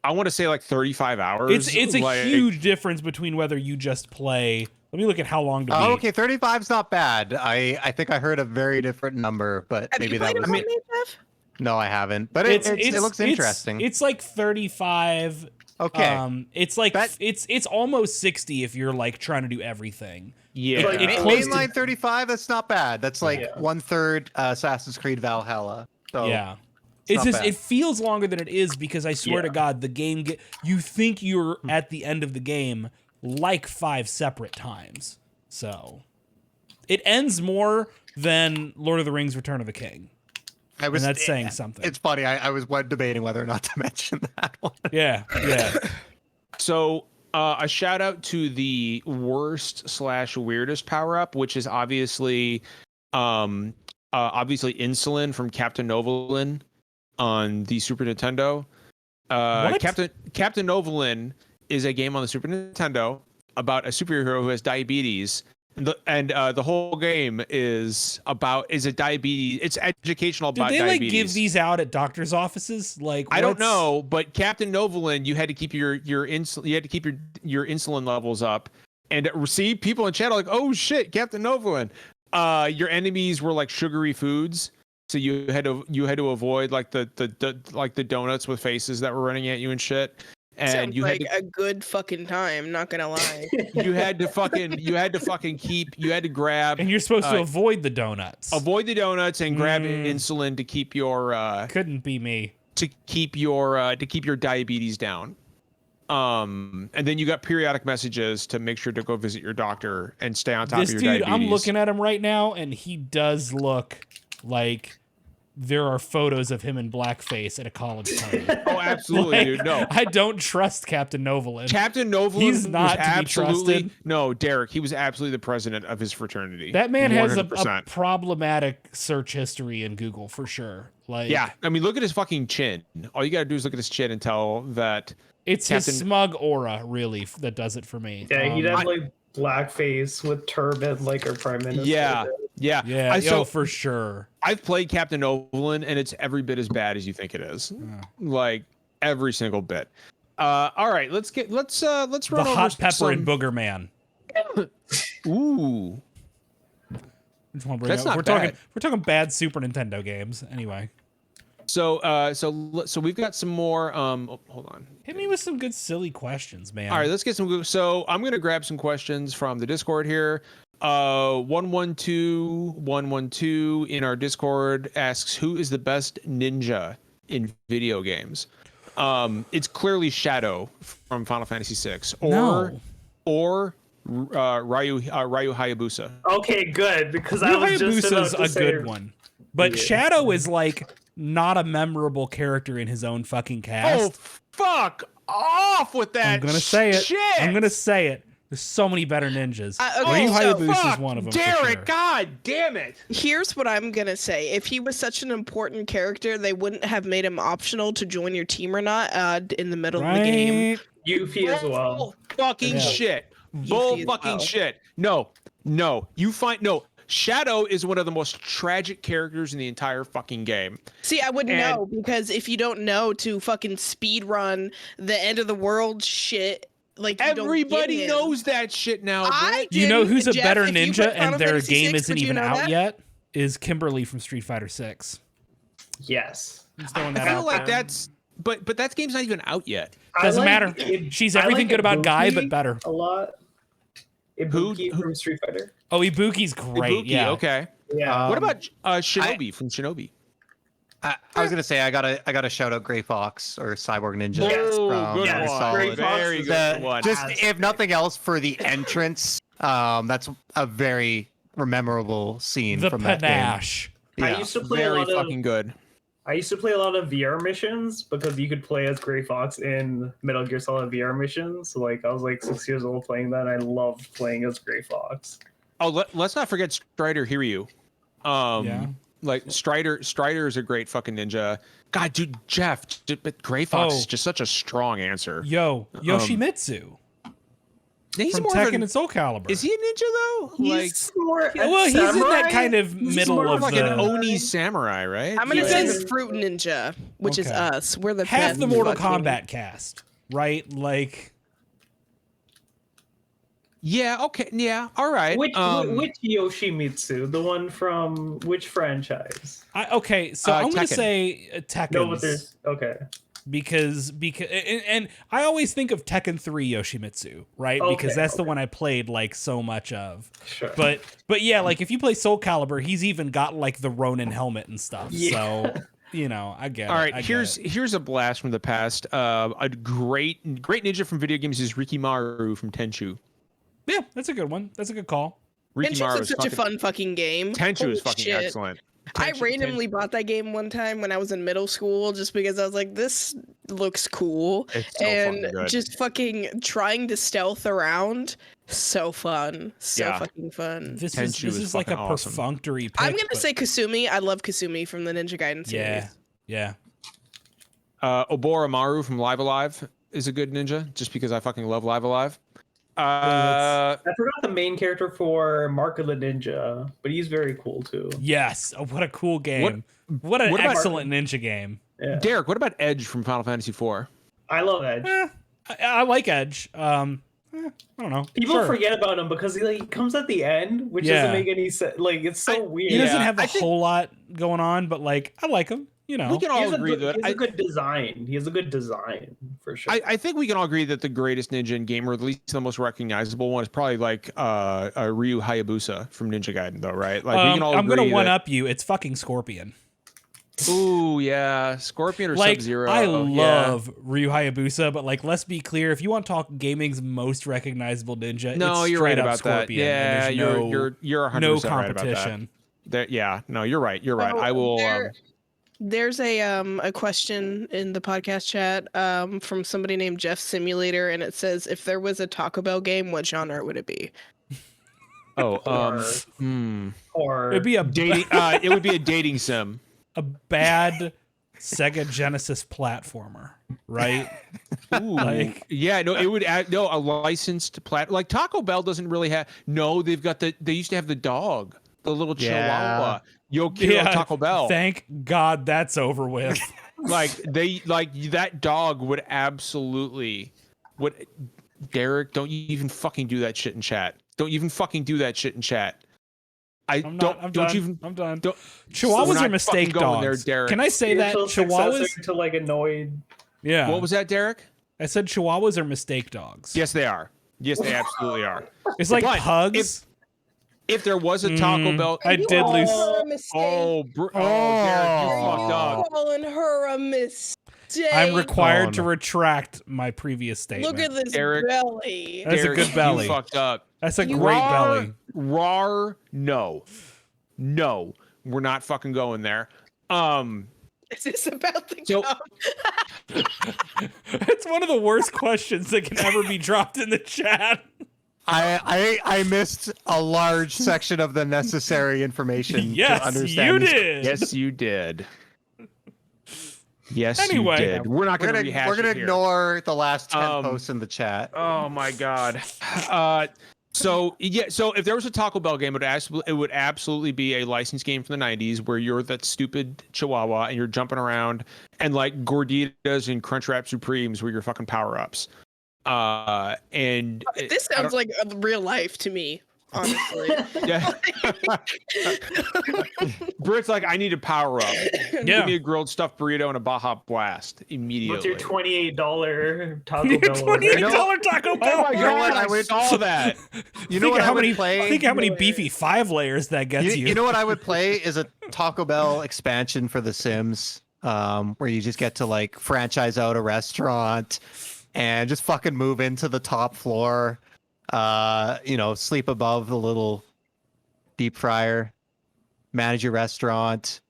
I want to say like 35 hours. It's a like, huge difference between whether you just play. Let me look at how long to beat. Oh, okay, 35's not bad. I think I heard a very different number, but Have maybe you that played was. Okami, Jeff? No, I haven't. But it looks interesting. It's like 35. Okay. It's like That- it's almost 60 if you're like trying to do everything. yeah. Like, It close to- Mainline 35, that's not bad. That's like Yeah. 1/3 Assassin's Creed Valhalla. So Yeah. It's not just bad. it feels longer than it is because I swear to Yeah. God the game you think you're at the end of the game like 5 separate times. So it ends more than Lord of the Rings Return of the King. And that's saying something. It's funny. I was debating whether or not to mention that one. Yeah. So a shout out to the worst/weirdest power up, which is obviously insulin from Captain Novolin on the Super Nintendo. What? Captain Novolin is a game on the Super Nintendo about a superhero who has diabetes. And the whole game is a diabetes. It's educational Did about they diabetes. like give these out at doctors' offices? Like I don't what's- know, but Captain Novolin, you had to keep your insulin. You had to keep your insulin levels up. And see, people in chat are like, "Oh shit, Captain Novolin." Your enemies were like sugary foods, so you had to avoid like the donuts with faces that were running at you and shit. And Sounds you like had to, a good fucking time. Not gonna lie. you had to grab And you're supposed to avoid the donuts. avoid the donuts and grab insulin to keep your Couldn't be me. to keep your diabetes down. And then you got periodic messages to make sure to go visit your doctor and stay on top This of your dude, diabetes. I'm looking at him right now, and he does look like there are photos of him in blackface at a college party. Oh, absolutely, Like, dude. No. I don't trust Captain Novolin. Captain Novolin He's not was to be absolutely trusted. no, Derek. He was absolutely the president of his fraternity. That man has a 100%. problematic search history in Google for sure. Like, Yeah, I mean, look at his fucking chin. All you gotta do is look at his chin and tell that. it's Captain- his smug aura really that does it for me. Yeah, he does I- like blackface with turban like our prime minister. Yeah, did. yeah, Yeah, So for sure. I've played Captain Novolin, and it's every bit as bad as you think it is. Like every single bit. All right, let's run The over hot pepper some... and booger man. Ooh. Just wanna bring That's up- not we're bad. talking bad Super Nintendo games. Anyway, So we've got some more. Hold on. hit me with some good silly questions, man. All right, let's get some. So I'm gonna grab some questions from the Discord here. 112 in our Discord asks, "Who is the best ninja in video games?" It's clearly Shadow from Final Fantasy VI, or Ryu Hayabusa. Okay, good, because I was just about Hayabusa's to a say, good one, but Shadow is like not a memorable character in his own fucking cast. Oh, fuck off with that! I'm gonna say it. Shit. I'm gonna say it. There's so many better ninjas. Okay, Ryu so- Hayabusa is Fuck, one of them. for Derek, sure. God damn it! Here's what I'm gonna say: if he was such an important character, they wouldn't have made him optional to join your team or not in the middle of the game. Right? Yuffie as well. Bull fucking Yeah. shit. Bull as fucking well. shit. No. Shadow is one of the most tragic characters in the entire fucking game. See, I wouldn't And- know because if you don't know to fucking speed run the end of the world shit, like you don't get Everybody him. knows that shit now. I Britt. You know didn't, who's a Jeff, better if you ninja played Final and their Fantasy game VI, isn't would you even know out that? yet? Is Kimberly from Street Fighter 6. Yes. Just throwing I that feel out like there. that's but that game's not even out yet. Doesn't matter. Ib- She's I everything like good about Guy, Ibuki but better. A lot. Ibuki Who- from Street Fighter. Oh, Ibuki's great. Ibuki, Yeah. okay. Yeah. What about Shinobi from Shinobi? I was gonna say I gotta shout out Gray Fox or Cyborg Ninja. Yes. Oh, good Yes. one. Gray Fox Very is good the- one. Just Yes. if nothing else for the entrance, that's a very memorable scene The from that game. panache. Yeah. I used to play Very a lot of fucking good. I used to play a lot of VR missions because you could play as Gray Fox in Metal Gear Solid VR missions. So like I was like 6 years old playing that. And I loved playing as Gray Fox. Oh, let's not forget Strider Hiryu. Yeah. Like Strider is a great fucking ninja. God, dude, Jeff, but Gray Fox is just such a strong answer. Yoshimitsu. He's from more Tekken of and Soul Calibur. Is he a ninja though? He's more he's in that kind of middle more of like the an Oni samurai, right? I'm gonna Yeah. say the Fruit Ninja, which is us. We're the half best the Mortal fucking- Kombat cast, right? Like, yeah, okay, yeah, all right. Which Yoshimitsu? The one from which franchise? so I'm gonna Tekken. say Tekken. No, but there's okay. Because and I always think of Tekken 3 Yoshimitsu, right? Because that's the one I played like so much of. Sure. But yeah, like if you play Soul Calibur, he's even got like the Ronin helmet and stuff. Yeah. So, you know, I get it. All right, I get here's it. a blast from the past. A great ninja from video games is Rikimaru from Tenchu. Yeah, that's a good one. That's a good call. Tenchu's is such a fun fucking game. Tenchu Holy is fucking shit. excellent. I randomly bought that game one time when I was in middle school just because I was like, this looks cool. It's so and fucking good. just fucking trying to stealth around. So fun. So Yeah. fucking fun. This Tenchu is is like a fucking awesome. perfunctory pick. I'm going to but- say Kasumi. I love Kasumi from the Ninja Gaiden series. Yeah. Oboromaru from Live Alive is a good ninja, just because I fucking love Live Alive. I forgot the main character for Mark of the Ninja, but he's very cool too. Yes. Oh, what a cool game. What an what about- excellent ninja game. Yeah. Derek, what about Edge from Final Fantasy IV? I love Edge. I like Edge. I don't know. People Sure. forget about him because he comes at the end, which doesn't make any sense. Like it's so weird. He doesn't Yeah, have I a think- whole lot going on, but like I like him. You know. We can all agree that he has a good design. He has a good design for sure. I think we can all agree that the greatest ninja in game, or at least the most recognizable one, is probably like Ryu Hayabusa from Ninja Gaiden, though, right? Like we can all I'm agree gonna one up you. It's fucking Scorpion. Ooh, yeah, Scorpion or Like Sub-Zero. I yeah. love Ryu Hayabusa, but like let's be clear, if you want to talk gaming's most recognizable ninja, No, it's you're straight right up about that. Scorpion, Yeah, and you're 100% no right about that. competition. Yeah, no, you're right. You're right. Oh, I will. There's a question in the podcast chat from somebody named Jeff Simulator, and it says, if there was a Taco Bell game, what genre would it be? Or It'd be a dating. It would be a dating sim. a bad Sega Genesis platformer, right? Ooh, Like- yeah, no, it would add a licensed like Taco Bell doesn't really have. No, they've got they used to have the dog, the little Chihuahua. Yo quiero Taco Bell. Thank God that's over with. Like that dog would absolutely Derek, don't you even fucking do that shit in chat. Don't even fucking do that shit in chat. I'm done. Don't Chihuahuas we're are not mistake fucking going dogs. there, Derek. Can I say that spiritual Chihuahuas? successor to like annoyed. Yeah. What was that, Derek? I said Chihuahuas are mistake dogs. Yes, they are. Yes, they absolutely are. It's like But pugs. If there was a Taco Bell, I did lose. Derek, you fucked up. Calling her a mistake. I'm required Oh, to no. retract my previous statement. Look at this Eric. belly. That's a Derek, good belly. You fucked up. That's a You great Rar- belly. Rar, no, we're not fucking going there. Is this about the So- gum? It's one of the worst questions that can ever be dropped in the chat. I missed a large section of the necessary information to Yes, understand. you these- did. Yes, you did. Yes, Anyway. you did. We're not We're going to gonna rehash we're gonna it here. ignore the last 10 Um, posts in the chat. Oh my god. So if there was a Taco Bell game, it would absolutely be a licensed game from the 90s where you're that stupid Chihuahua and you're jumping around and like Gorditas and Crunchwrap Supremes were your fucking power ups. And This I sounds like real life to me, honestly. yeah. Britt's like, I need a power up. Give Yeah. me a grilled stuffed burrito and a Baja Blast immediately. What's your $28 Taco Bell $28 order? Taco Bell. Oh my god, I I would- saw that. You know what I would play? Think how many beefy 5 layers that gets you. You know what I would play is a Taco Bell expansion for The Sims, where you just get to like franchise out a restaurant and just fucking move into the top floor. Sleep above the little deep fryer, manage your restaurant.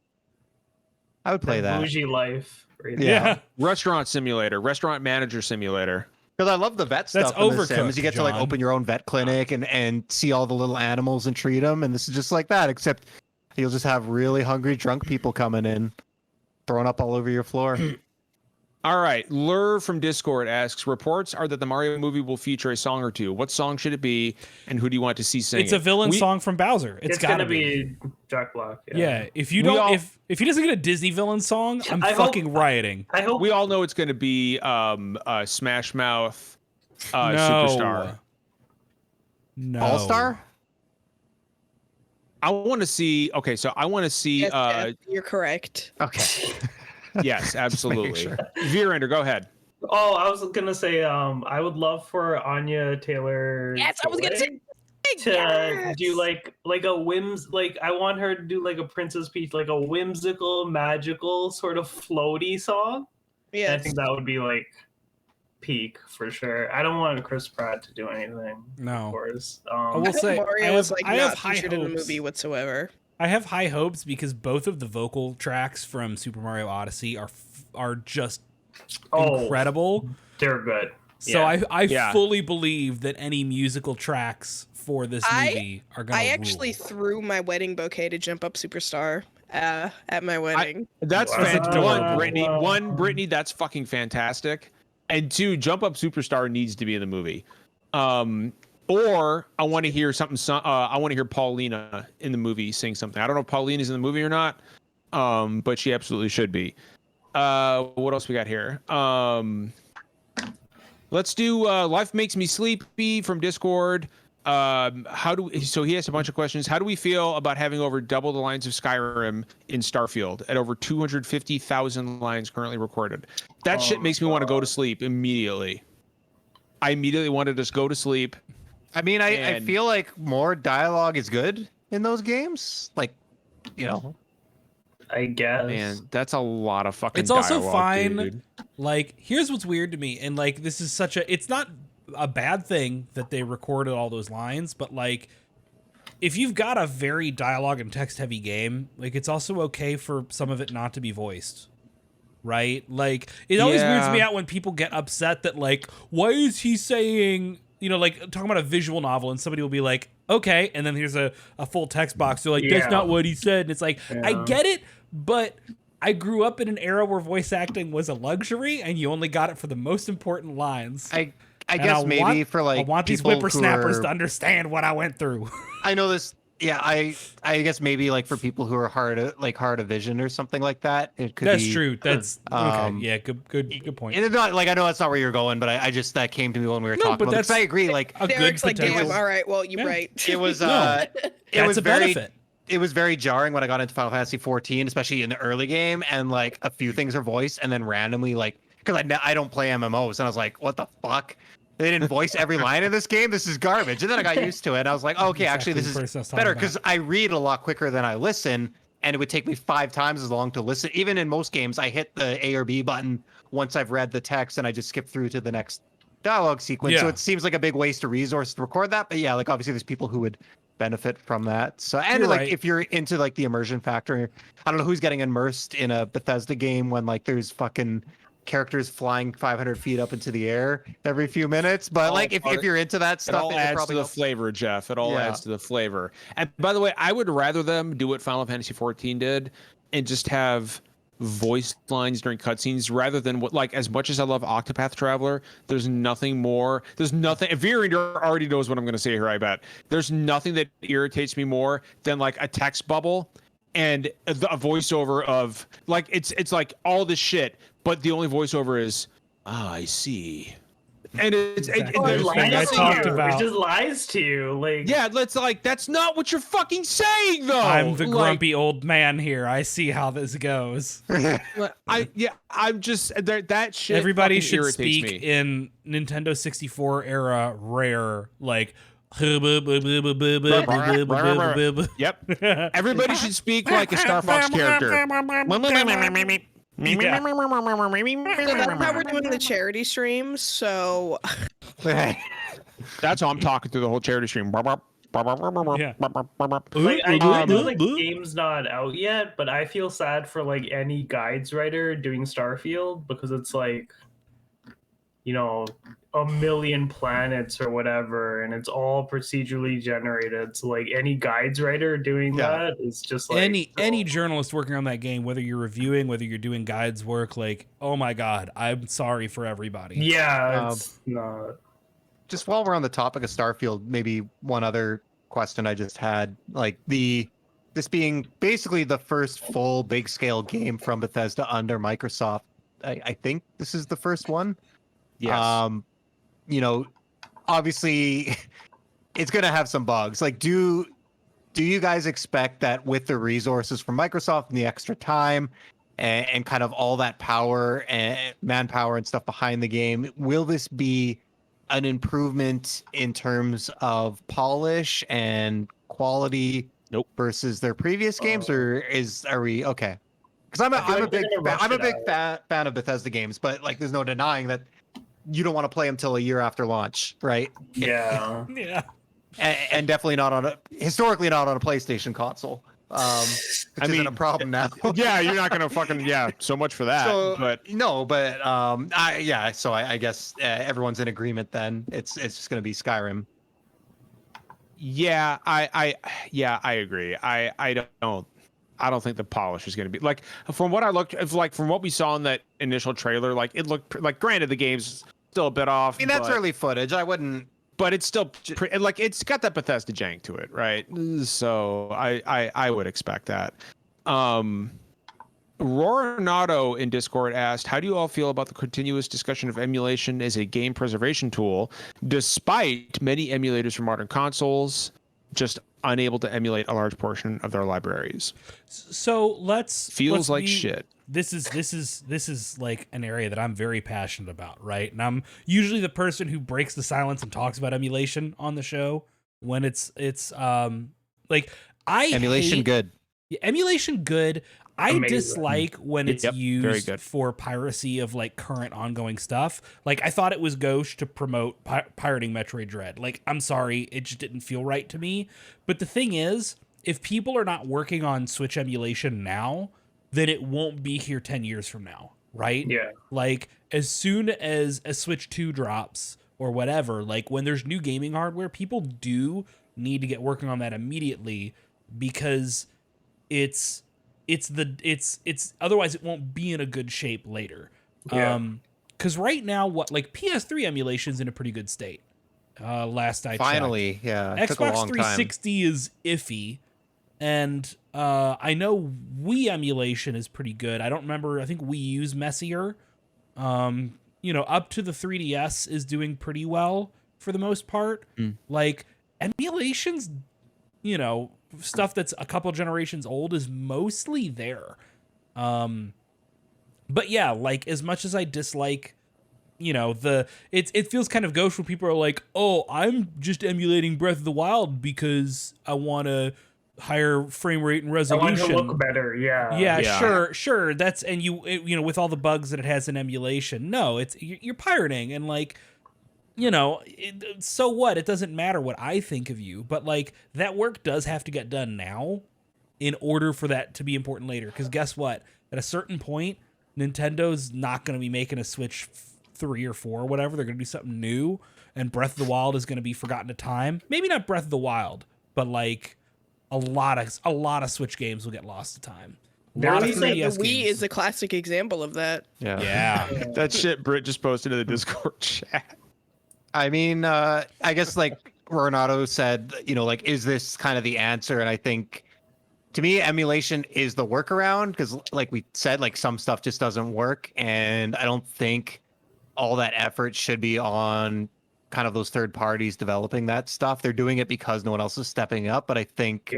I would play that Bougie life. Right there. Yeah. Restaurant simulator, restaurant manager simulator. because I love the vet That's stuff in The overcooked, Sims. You get to like John. open your own vet clinic and see all the little animals and treat them, and this is just like that, except You'll just have really hungry drunk people coming in, throwing up all over your floor. All right, Lur from Discord asks, reports are that the Mario movie will feature a song or two. What song should it be, and who do you want to see sing It's it? a villain song from Bowser. It's gotta gonna be Jack Black. Yeah, if he doesn't get a Disney villain song, I'm fucking rioting. I hope we all know it's going to be Smash Mouth, No. Superstar. No. All Star. I want to see. Okay, so I want to see. Yes, Jeff, you're correct. Okay. Yes, absolutely. sure. Veerender, go ahead. Oh, I was gonna say, I would love for Anya Taylor. Yes, I was gonna say. To do like a I want her to do like a Princess Peach, like a whimsical, magical sort of floaty song. Yeah, I think that would be like peak for sure. I don't want Chris Pratt to do anything. No. Of course. I will say, Mario was like I not have high featured in the hopes. movie whatsoever. I have high hopes because both of the vocal tracks from Super Mario Odyssey are just incredible. They're good. So Yeah. I fully believe that any musical tracks for this movie are gonna I actually rule. threw my wedding bouquet to Jump Up Superstar at my wedding. That's Wow. fantastic. adorable. One, Brittany, that's fucking fantastic. And two, Jump Up Superstar needs to be in the movie. Or I want to hear something. I want to hear Paulina in the movie sing something. I don't know if Paulina's in the movie or not, but she absolutely should be. What else we got here? Let's do Life Makes Me Sleepy from Discord. So he has a bunch of questions. How do we feel about having over double the lines of Skyrim in Starfield at over 250,000 lines currently recorded? That shit makes me want to go to sleep immediately. I immediately want to just go to sleep. I mean, I feel like more dialogue is good in those games. Like, you know, I guess. Man, that's a lot of fucking It's also dialogue, fine. dude. Like, here's what's weird to me, and like this is it's not a bad thing that they recorded all those lines, but like if you've got a very dialogue and text heavy game, like it's also okay for some of it not to be voiced. Right? Like it always weirds me out when people get upset that like, why is he saying, you know, like talking about a visual novel and somebody will be like, okay, and then here's a full text box. They're like, that's not what he said. And it's like, I get it, but I grew up in an era where voice acting was a luxury and you only got it for the most important lines. I guess maybe for like I want these people whippersnappers who to understand what I went through. I know this. Yeah, I guess maybe like for people who are hard of vision or something like that, it could That's be. true. That's okay. Yeah, good point. And it's not like I know that's not where you're going, but I just that came to me when we were No, talking but about it. 'Cause I agree. Like a Derek's good like, damn, potential. all right, well, you're right. it was No, it That's was a very benefit. it was very jarring when I got into Final Fantasy 14, especially in the early game, and like a few things are voiced, and then randomly like because I don't play MMOs, and I was like, what the fuck? They didn't voice every line in this game. This is garbage. And then I got used to it. I was like, oh, okay, actually, this is better because I read a lot quicker than I listen, and it would take me 5 times as long to listen. Even in most games, I hit the A or B button once I've read the text, and I just skip through to the next dialogue sequence. So it seems like a big waste of resource to record that. But yeah, like obviously, there's people who would benefit from that. So and You're like right. if you're into like the immersion factor, I don't know who's getting immersed in a Bethesda game when like there's fucking characters flying 500 feet up into the air every few minutes, but like if you're into that It stuff, all it adds to probably the helps. flavor, Jeff. It all Yeah. adds to the flavor. And by the way, I would rather them do what Final Fantasy 14 did and just have voice lines during cutscenes rather than what, like, as much as I love Octopath Traveler, there's nothing more. There's nothing. Veerender already knows what I'm going to say here, I bet. There's nothing that irritates me more than like a text bubble and a voiceover of like, it's like all this shit, but the only voiceover is, I see. And it's Exactly. It There's lies I to talked you. about- It just lies to you. Like yeah, let's like that's not what you're fucking saying though. I'm the Like, grumpy old man here. I see how this goes. I'm just that shit. Everybody fucking should irritates speak me. in Nintendo 64 era rare, like. Yep. Yep. Everybody should speak like a Star Fox character. So that's how we're doing the charity stream. So That's how I'm talking through the whole charity stream. Yeah. Like, I know the game's not out yet, but I feel sad for like any guides writer doing Starfield because it's like, you know, a million planets or whatever, and it's all procedurally generated. So like any guides writer doing that is just like any journalist working on that game, whether you're reviewing, whether you're doing guides work, like, oh my god, I'm sorry for everybody. Yeah, it's not. Just while we're on the topic of Starfield, maybe one other question I just had, like this being basically the first full big scale game from Bethesda under Microsoft. I think this is the first one. Yes. You know, obviously it's going to have some bugs. Like, do you guys expect that with the resources from Microsoft and the extra time and kind of all that power and manpower and stuff behind the game, will this be an improvement in terms of polish and quality versus their previous games, or are we okay? Because I'm a big fan of Bethesda games, but like there's no denying that you don't want to play them till a year after launch, right? Yeah. Yeah. And definitely historically not on a PlayStation console. Which isn't a problem now. Yeah, you're not gonna fucking so much for that. So, but so I guess everyone's in agreement then. It's just gonna be Skyrim. Yeah, I agree. I don't think the polish is going to be like from what I looked from what we saw in that initial trailer. Like it looked like, granted, the game's still a bit off. I mean, that's early footage. I wouldn't, but it's still like it's got that Bethesda jank to it, right? So I would expect that. Roronato in Discord asked, how do you all feel about the continuous discussion of emulation as a game preservation tool, despite many emulators for modern consoles just unable to emulate a large portion of their libraries? So let's shit. This is like an area that I'm very passionate about, right? And I'm usually the person who breaks the silence and talks about emulation on the show when it's like emulation good. Emulation good. I Amazing. dislike when it's used for piracy of like current ongoing stuff. Like I thought it was gauche to promote pirating Metroid Dread. Like I'm sorry, it just didn't feel right to me. But the thing is, if people are not working on Switch emulation now, then it won't be here 10 years from now, right? Yeah. Like as soon as a Switch 2 drops or whatever, like when there's new gaming hardware, people do need to get working on that immediately because it's otherwise it won't be in a good shape later. Yeah. Because right now, like PS3 emulation's in a pretty good state. Last I finally, checked. yeah, Xbox 360 is iffy, and I know Wii emulation is pretty good. I don't remember. I think Wii U's messier. Up to the 3DS is doing pretty well for the most part. Like emulation's, stuff that's a couple generations old is mostly there. But yeah, like as much as I dislike, it feels kind of gauche when people are like, oh, I'm just emulating Breath of the Wild because I want to higher frame rate and resolution. I want to look better. Yeah. Sure. That's, and with all the bugs that it has in emulation, no, you're pirating and like, so what? It doesn't matter what I think of you, but like that work does have to get done now in order for that to be important later. Because guess what? At a certain point, Nintendo's not going to be making a Switch 3 or 4 or whatever. They're going to do something new, and Breath of the Wild is going to be forgotten to time. Maybe not Breath of the Wild, but like a lot of Switch games will get lost to time. The Wii is a classic example of that. Yeah. That shit Britt just posted in the Discord chat. I mean, I guess like Renato said, like, is this kind of the answer? And I think, to me, emulation is the workaround because, like we said, like some stuff just doesn't work, and I don't think all that effort should be on kind of those third parties developing that stuff. They're doing it because no one else is stepping up, but I think,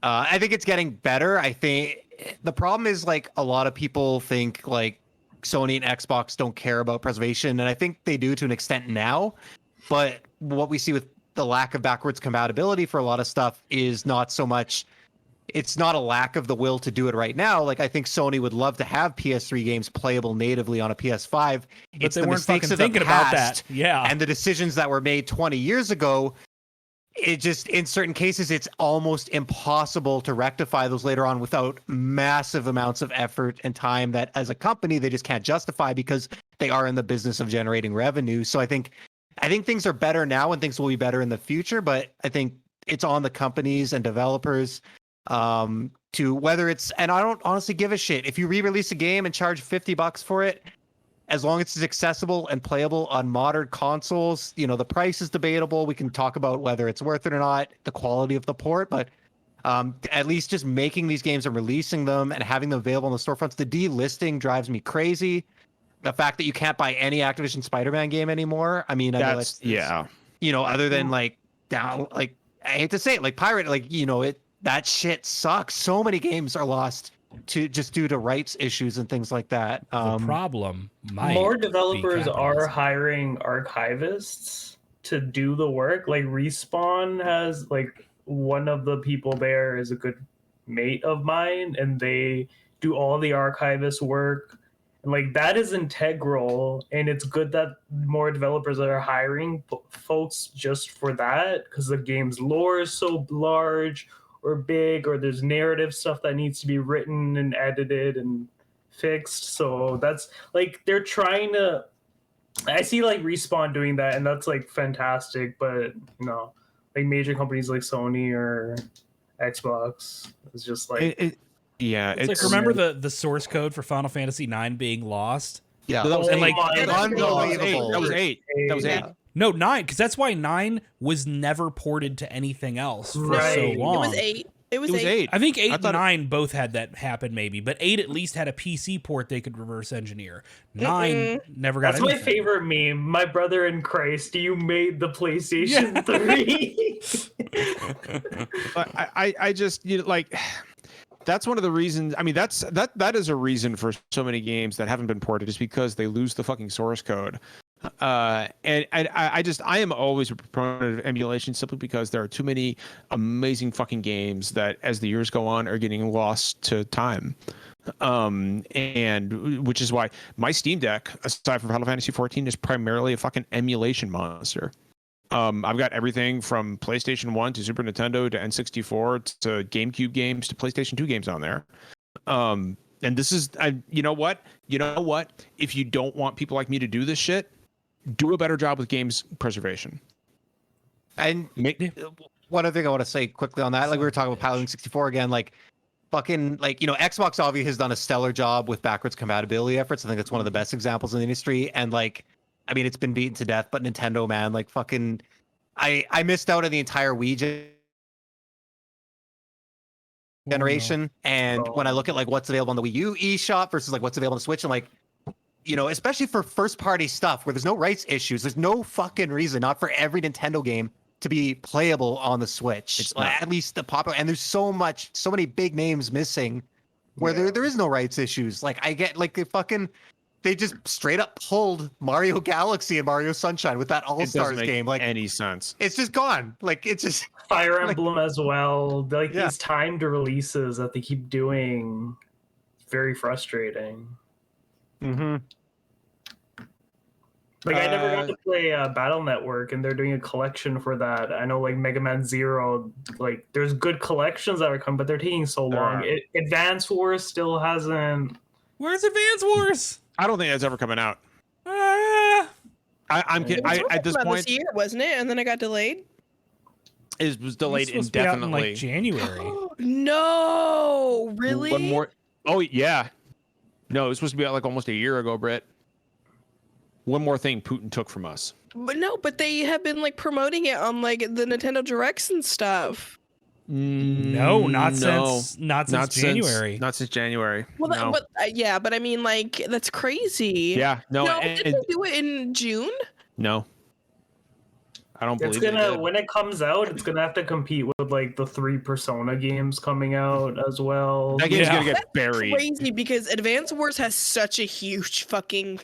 I think it's getting better. I think the problem is like a lot of people think like Sony and Xbox don't care about preservation, and I think they do to an extent now. But what we see with the lack of backwards compatibility for a lot of stuff is not so much, it's not a lack of the will to do it right now. Like I think Sony would love to have PS3 games playable natively on a PS5. But they weren't fucking thinking about that. Yeah. And the decisions that were made 20 years ago, it just, in certain cases, it's almost impossible to rectify those later on without massive amounts of effort and time that as a company, they just can't justify because they are in the business of generating revenue. So I think things are better now and things will be better in the future, but I think it's on the companies and developers to whether it's, and I don't honestly give a shit if you re-release a game and charge $50 for it, as long as it's accessible and playable on modern consoles. You know, the price is debatable. We can talk about whether it's worth it or not, the quality of the port, but at least just making these games and releasing them and having them available in the storefronts. The delisting drives me crazy. The fact that you can't buy any Activision Spider-Man game anymore. I mean, I know it's, you know, other than like down, like I hate to say it, like pirate, like, you know, that shit sucks. So many games are lost to just due to rights issues and things like that. The problem might more be developers are capitalism. hiring archivists to do the work. Like Respawn has, like, one of the people there is a good mate of mine, and they do all the archivist work. And like that is integral, and it's good that more developers are hiring folks just for that, because the game's lore is so large or big, or there's narrative stuff that needs to be written and edited and fixed. So that's like they're trying to. I see like Respawn doing that, and that's like fantastic. But you know, like major companies like Sony or Xbox, it's just like it's like, remember the source code for Final Fantasy IX being lost? Yeah, that was and like unbelievable. That was 8. That was 8. No, 9, because that's why 9 was never ported to anything else for Right. so long. It was 8. It was 8. I think 8 and 9 both had that happen, maybe, but 8 at least had a PC port they could reverse engineer. 9 never got. That's anything. my favorite meme. My brother in Christ, you made the PlayStation 3. I just, you know, like, that's one of the reasons. I mean, that is a reason for so many games that haven't been ported, is because they lose the fucking source code. And I am always a proponent of emulation, simply because there are too many amazing fucking games that, as the years go on, are getting lost to time. And which is why my Steam Deck, aside from Final Fantasy 14, is primarily a fucking emulation monster. I've got everything from PlayStation 1 to Super Nintendo to N64 to GameCube games to PlayStation 2 games on there. And this is, you know what? If you don't want people like me to do this shit, do a better job with games preservation. And one other thing I want to say quickly on that, like we were talking about Piloting 64 again, like fucking, like, you know, Xbox obviously has done a stellar job with backwards compatibility efforts. I think it's one of the best examples in the industry. And like, I mean, it's been beaten to death, but Nintendo, man, like fucking, I missed out on the entire Wii generation. And when I look at like what's available on the Wii U eShop versus like what's available on the Switch, I'm like, you know, especially for first party stuff where there's no rights issues, there's no fucking reason not for every Nintendo game to be playable on the Switch. It's at least the popular, and there's so many big names missing where there is no rights issues. Like I get like they just straight up pulled Mario Galaxy and Mario Sunshine with that All-Stars game. Like any sense. It's just gone. Like it's just Fire Emblem as well. Like these timed releases that they keep doing, very frustrating. Mm-hmm. Like I never got to play Battle Network, and they're doing a collection for that. I know, like Mega Man Zero, like there's good collections that are coming, but they're taking so long. Advance Wars still hasn't. Where's Advance Wars? I don't think that's ever coming out. I'm kidding. At this point, this year, wasn't it? And then it got delayed. It was delayed It's supposed to be out in, indefinitely. like January. No, really? One more. Oh yeah. No, it was supposed to be out like almost a year ago, Brett. One more thing Putin took from us. But they have been like promoting it on like the Nintendo Directs and stuff. No, not since January. Not since January. Well, no. but I mean, like that's crazy. Yeah, no. Did they do it in June? No, I don't believe It's gonna it. when it comes out, it's gonna have to compete with like the 3 Persona games coming out as well. That game's gonna get buried. Crazy because Advance Wars has such a huge fucking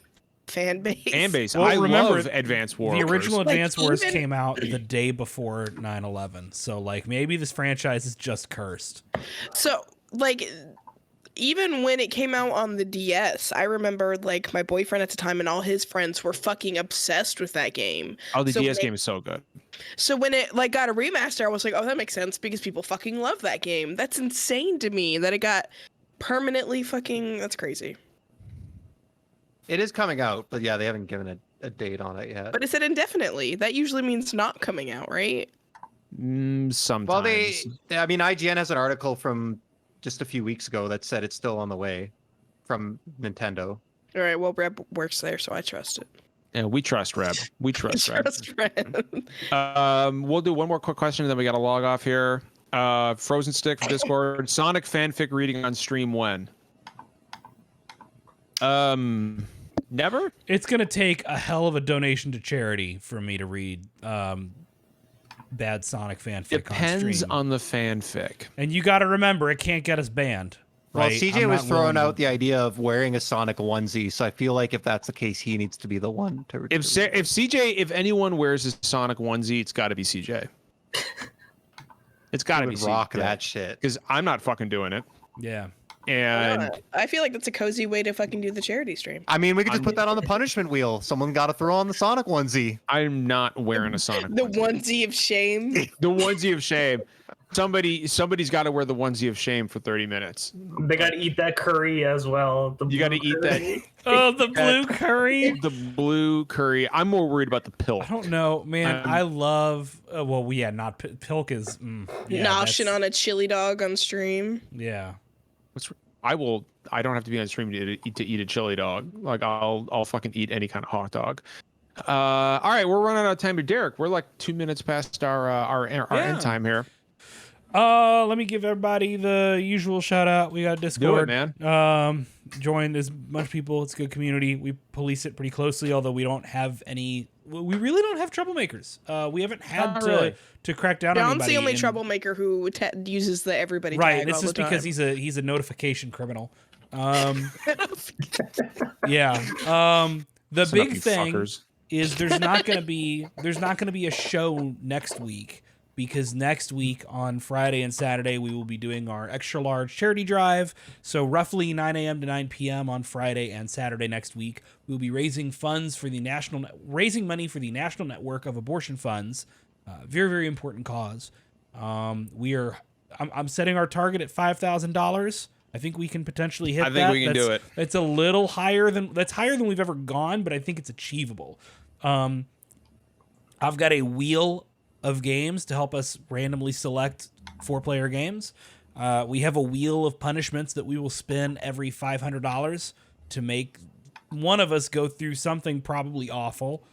fan base. Well, I love Advance Wars. The original Advance Wars even- came out the day before 9/11, so like maybe this franchise is just cursed. So like, even when it came out on the DS, I remember like my boyfriend at the time and all his friends were fucking obsessed with that game. Oh, the So DS when game is so good. So when it like got a remaster, I was like, oh, that makes sense because people fucking love that game. That's insane to me that it got permanently fucking. That's crazy. It is coming out, but yeah, they haven't given a date on it yet. But it said indefinitely. That usually means not coming out, right? Sometimes. Well, I mean, IGN has an article from just a few weeks ago that said it's still on the way from Nintendo. All right. Well, Reb works there, so I trust it. Yeah, we trust Reb. We trust Reb. Trust Reb. We'll do one more quick question, and then we got to log off here. Frozen Stick for Discord. Sonic fanfic reading on stream when? Never. It's gonna take a hell of a donation to charity for me to read bad Sonic fanfic. Depends on stream. on the fanfic. And you got to remember, it can't get us banned. Well, Right? CJ I'm was not throwing willing out the idea of wearing a Sonic onesie, so I feel like if that's the case, he needs to be the one to. If anyone wears a Sonic onesie, it's got to be CJ. It's got to be rock CJ, that shit. because I'm not fucking doing it. Yeah. And I feel like that's a cozy way to fucking do the charity stream. I mean, we could just put that on the punishment wheel. Someone got to throw on the Sonic onesie. I'm not wearing a Sonic The onesie. onesie of shame. The onesie of shame. Somebody's got to wear the onesie of shame for 30 minutes. They got to eat that curry as well. You got to eat that. Oh, the blue curry. The blue curry. I'm more worried about the pill. I don't know, man. I love. Well, yeah, not Pilk is. Yeah, Noshing on a chili dog on stream. Yeah. I don't have to be on stream to eat a chili dog. Like I'll fucking eat any kind of hot dog. All right, we're running out of time. But Derek, we're like 2 minutes past our end time here. Let me give everybody the usual shout out. We got Discord. Do it, man. Join as much people. It's a good community. We police it pretty closely, although we don't have any. We really don't have troublemakers. We haven't had to crack down on anybody. John's the only troublemaker who uses the everybody right. tag It's all just the time. because he's a notification criminal. Yeah. The Listen big up, you thing fuckers. is there's not gonna be a show next week, because next week on Friday and Saturday we will be doing our extra large charity drive. So roughly 9 a.m. to 9 p.m. on Friday and Saturday next week, we'll be raising funds for raising money for the National Network of Abortion Funds. Very, very important cause. I'm setting our target at $5,000. I think we can potentially hit that. I think we can do it. It's a little higher than we've ever gone, but I think it's achievable. I've got a wheel of games to help us randomly select 4-player games. We have a wheel of punishments that we will spin every $500 to make one of us go through something probably awful.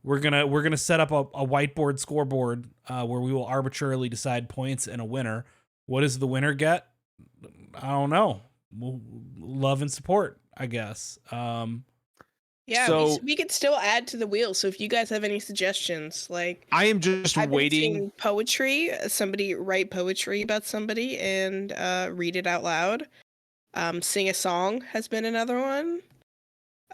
We're gonna set up a whiteboard scoreboard where we will arbitrarily decide points and a winner. What does the winner get? I don't know. Love and support, I guess. Yeah, So- we could still add to the wheel. So if you guys have any suggestions, like I am just I've been waiting. seeing poetry, somebody write poetry about somebody and read it out loud. Sing a song has been another one.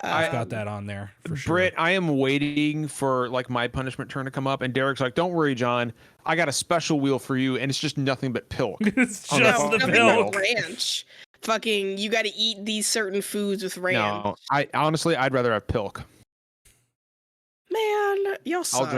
I've got that on there for sure. Britt, I am waiting for like my punishment turn to come up, and Derek's like, "Don't worry, John. I got a special wheel for you, and it's just nothing but pilk." It's Oh, just no, the nothing bill. but ranch. Fucking, you got to eat these certain foods with ranch. No, I honestly, I'd rather have pilk. Man, y'all suck.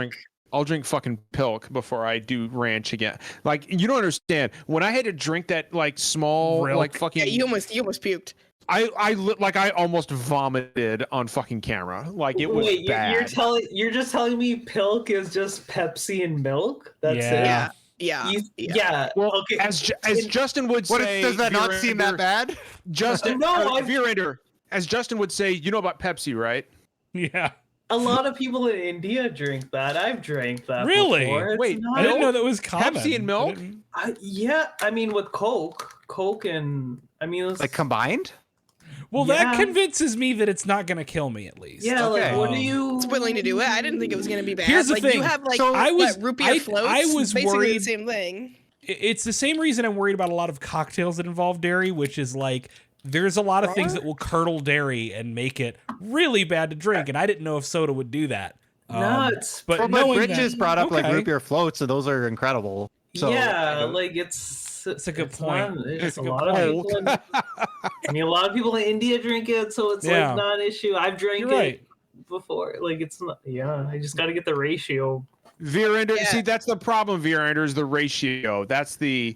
I'll drink fucking pilk before I do ranch again. Like, you don't understand. When I had to drink that like small Rilk. like fucking, Yeah, you almost puked. I almost vomited on fucking camera. Like it was Wait, bad. you're just telling me Pilk is just Pepsi and milk? That's Yeah. it. Yeah. Yeah. Well, okay. as Justin would What say, does that not seem that bad? Justin, No, Veerender, as Justin would say, you know about Pepsi, right? Yeah. A lot of people in India drink that. I've drank that. Really? Before. It's Wait, not- I didn't know that was common. Pepsi and milk? yeah, I mean with Coke and I mean it's, Like combined? Well, that Yeah. convinces me that it's not going to kill me, at least. yeah. Okay. Like, what do you? It's willing to do it. I didn't think it was gonna be bad. Here's the like thing. you have like So I was- root beer I- floats. I was basically worried- the same thing. It's the same reason I'm worried about a lot of cocktails that involve dairy, which is like there's a lot of things that will curdle dairy and make it really bad to drink, and I didn't know if soda would do that. Nuts. But Well, knowing Bridges that- brought up like okay. root beer floats, so those are incredible. So, yeah, like it's a good point. It's It's a a good lot of point. people. I mean, a lot of people in India drink it, so it's Yeah. like not an issue. I've drank You're it right. before. Like it's not. Yeah, I just got to get the ratio. Veerender, Yeah. see, that's the problem, Veerender, is the ratio. That's the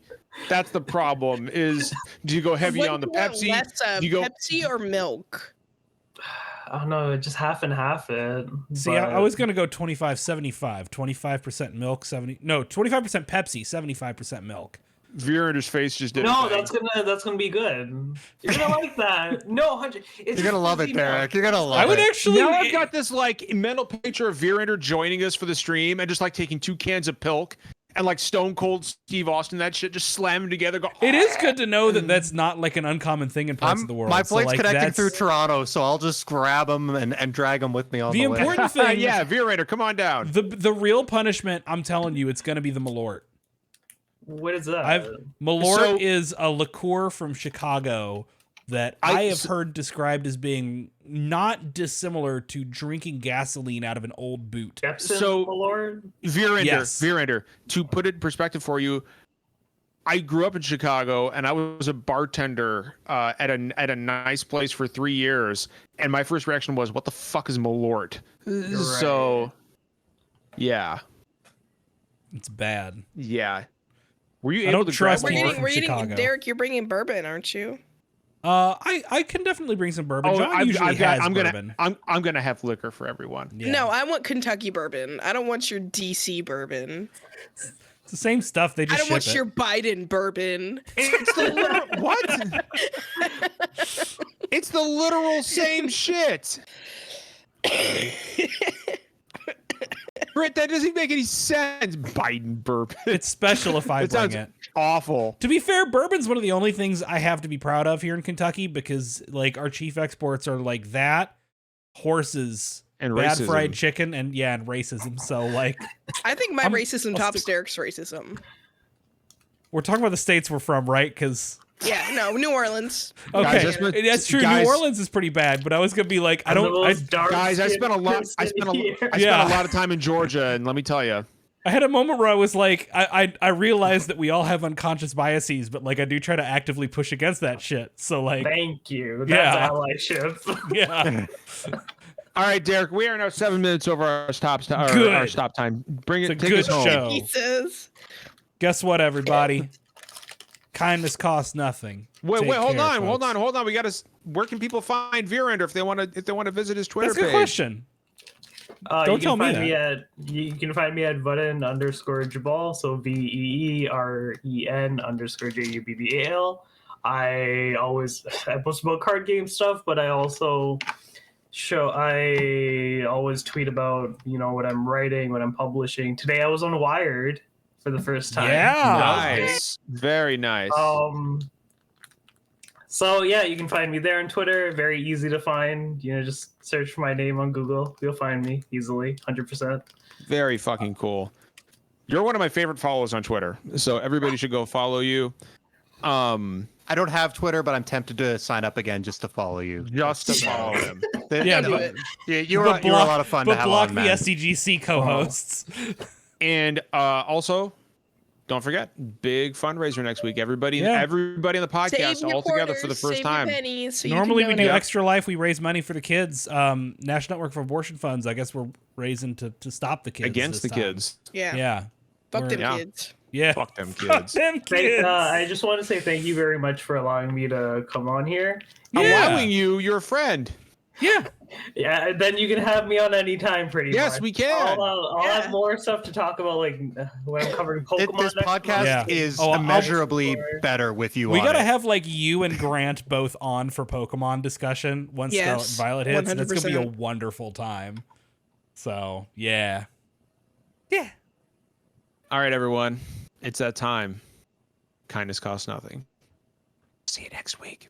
problem. Is do you go heavy What on the do you want Pepsi? less of, Do you go Pepsi or milk? I don't know, just half and half it. See, I was gonna go 25-75, 25% milk, 25% Pepsi, 75% milk. Veerender's face just did. No, that's gonna be good. You're gonna like that. No, 100. You're gonna love it, Derek. You're gonna love it. I would actually. Now I've got this like mental picture of Veerender joining us for the stream and just like taking 2 cans of Pilk and like Stone Cold Steve Austin, that shit, just slam them together. Go. It is good to know that that's not like an uncommon thing in parts of the world. My flight's like, connecting through Toronto, so I'll just grab them and drag them with me on the way. The important thing, yeah, Veerender, come on down. The real punishment, I'm telling you, it's gonna be the Malort. What is that? Malort is a liqueur from Chicago that I have heard described as being not dissimilar to drinking gasoline out of an old boot. So, Veerender, to put it in perspective for you, I grew up in Chicago and I was a bartender at a nice place for 3 years, and my first reaction was, "What the fuck is Malort?" Right. So, yeah, it's bad. Yeah. Were you I able don't to trust grab more one? from Chicago. Derek, you're bringing bourbon, aren't you? I can definitely bring some bourbon. John usually has bourbon. I'm gonna have liquor for everyone. Yeah. No, I want Kentucky bourbon. I don't want your DC bourbon. It's the same stuff. They just I don't want ship it. your Biden bourbon. It's the literal, what? It's the literal same shit. Britt, that doesn't make any sense. Biden bourbon. It's special if I bring it. Awful. To be fair, bourbon's one of the only things I have to be proud of here in Kentucky because like our chief exports are like that, horses, and bad racism. fried chicken, and racism. So like, I think my racism tops Derek's racism. We're talking about the states we're from, right? Because yeah, no, New Orleans. Okay, that's true. New Orleans is pretty bad, but I was gonna be like, I spent a lot of time in Georgia, and let me tell you, I had a moment where I was like, I realized that we all have unconscious biases, but like I do try to actively push against that shit. So like, thank you. That's allyship. Yeah. All right, Derek, we are now 7 minutes over our stop time. Bring it. It's a good show. He says. Guess what, everybody? Kindness costs nothing. Hold on. We got to. Where can people find Veerender if they want to visit his Twitter page? That's a good question. Don't tell me that. You can find me at Veeren_Jubbal, so VEEREN_JUBBAL. I post about card game stuff, but I also always tweet about what I'm writing, what I'm publishing. Today I was on Wired for the first time. Yeah, nice, very nice. So yeah, you can find me there on Twitter. Very easy to find. Just search for my name on Google. You'll find me easily, 100%. Very fucking cool. You're one of my favorite followers on Twitter, so everybody should go follow you. I don't have Twitter, but I'm tempted to sign up again just to follow you. Just to follow him. You were a lot of fun to have block on, the man. SDGC co-hosts. And also, don't forget, big fundraiser next week. Everybody in the podcast all together for the first time. Pennies, so normally we do Extra Life. We raise money for the kids. National Network for Abortion Funds. I guess we're raising to stop the kids against the kids. Yeah. Fuck them kids. Yeah. Fuck them kids. Fuck them kids. I just want to say thank you very much for allowing me to come on here. Allowing you, your friend. Yeah. Yeah, then you can have me on anytime, pretty much. Yes, we can. I'll have more stuff to talk about, like when I'm covering Pokemon. This podcast is immeasurably better with you. We on gotta it. have like you and Grant both on for Pokemon discussion once Scarlet and Violet hits. And it's gonna be a wonderful time. So yeah. All right, everyone. It's that time. Kindness costs nothing. See you next week.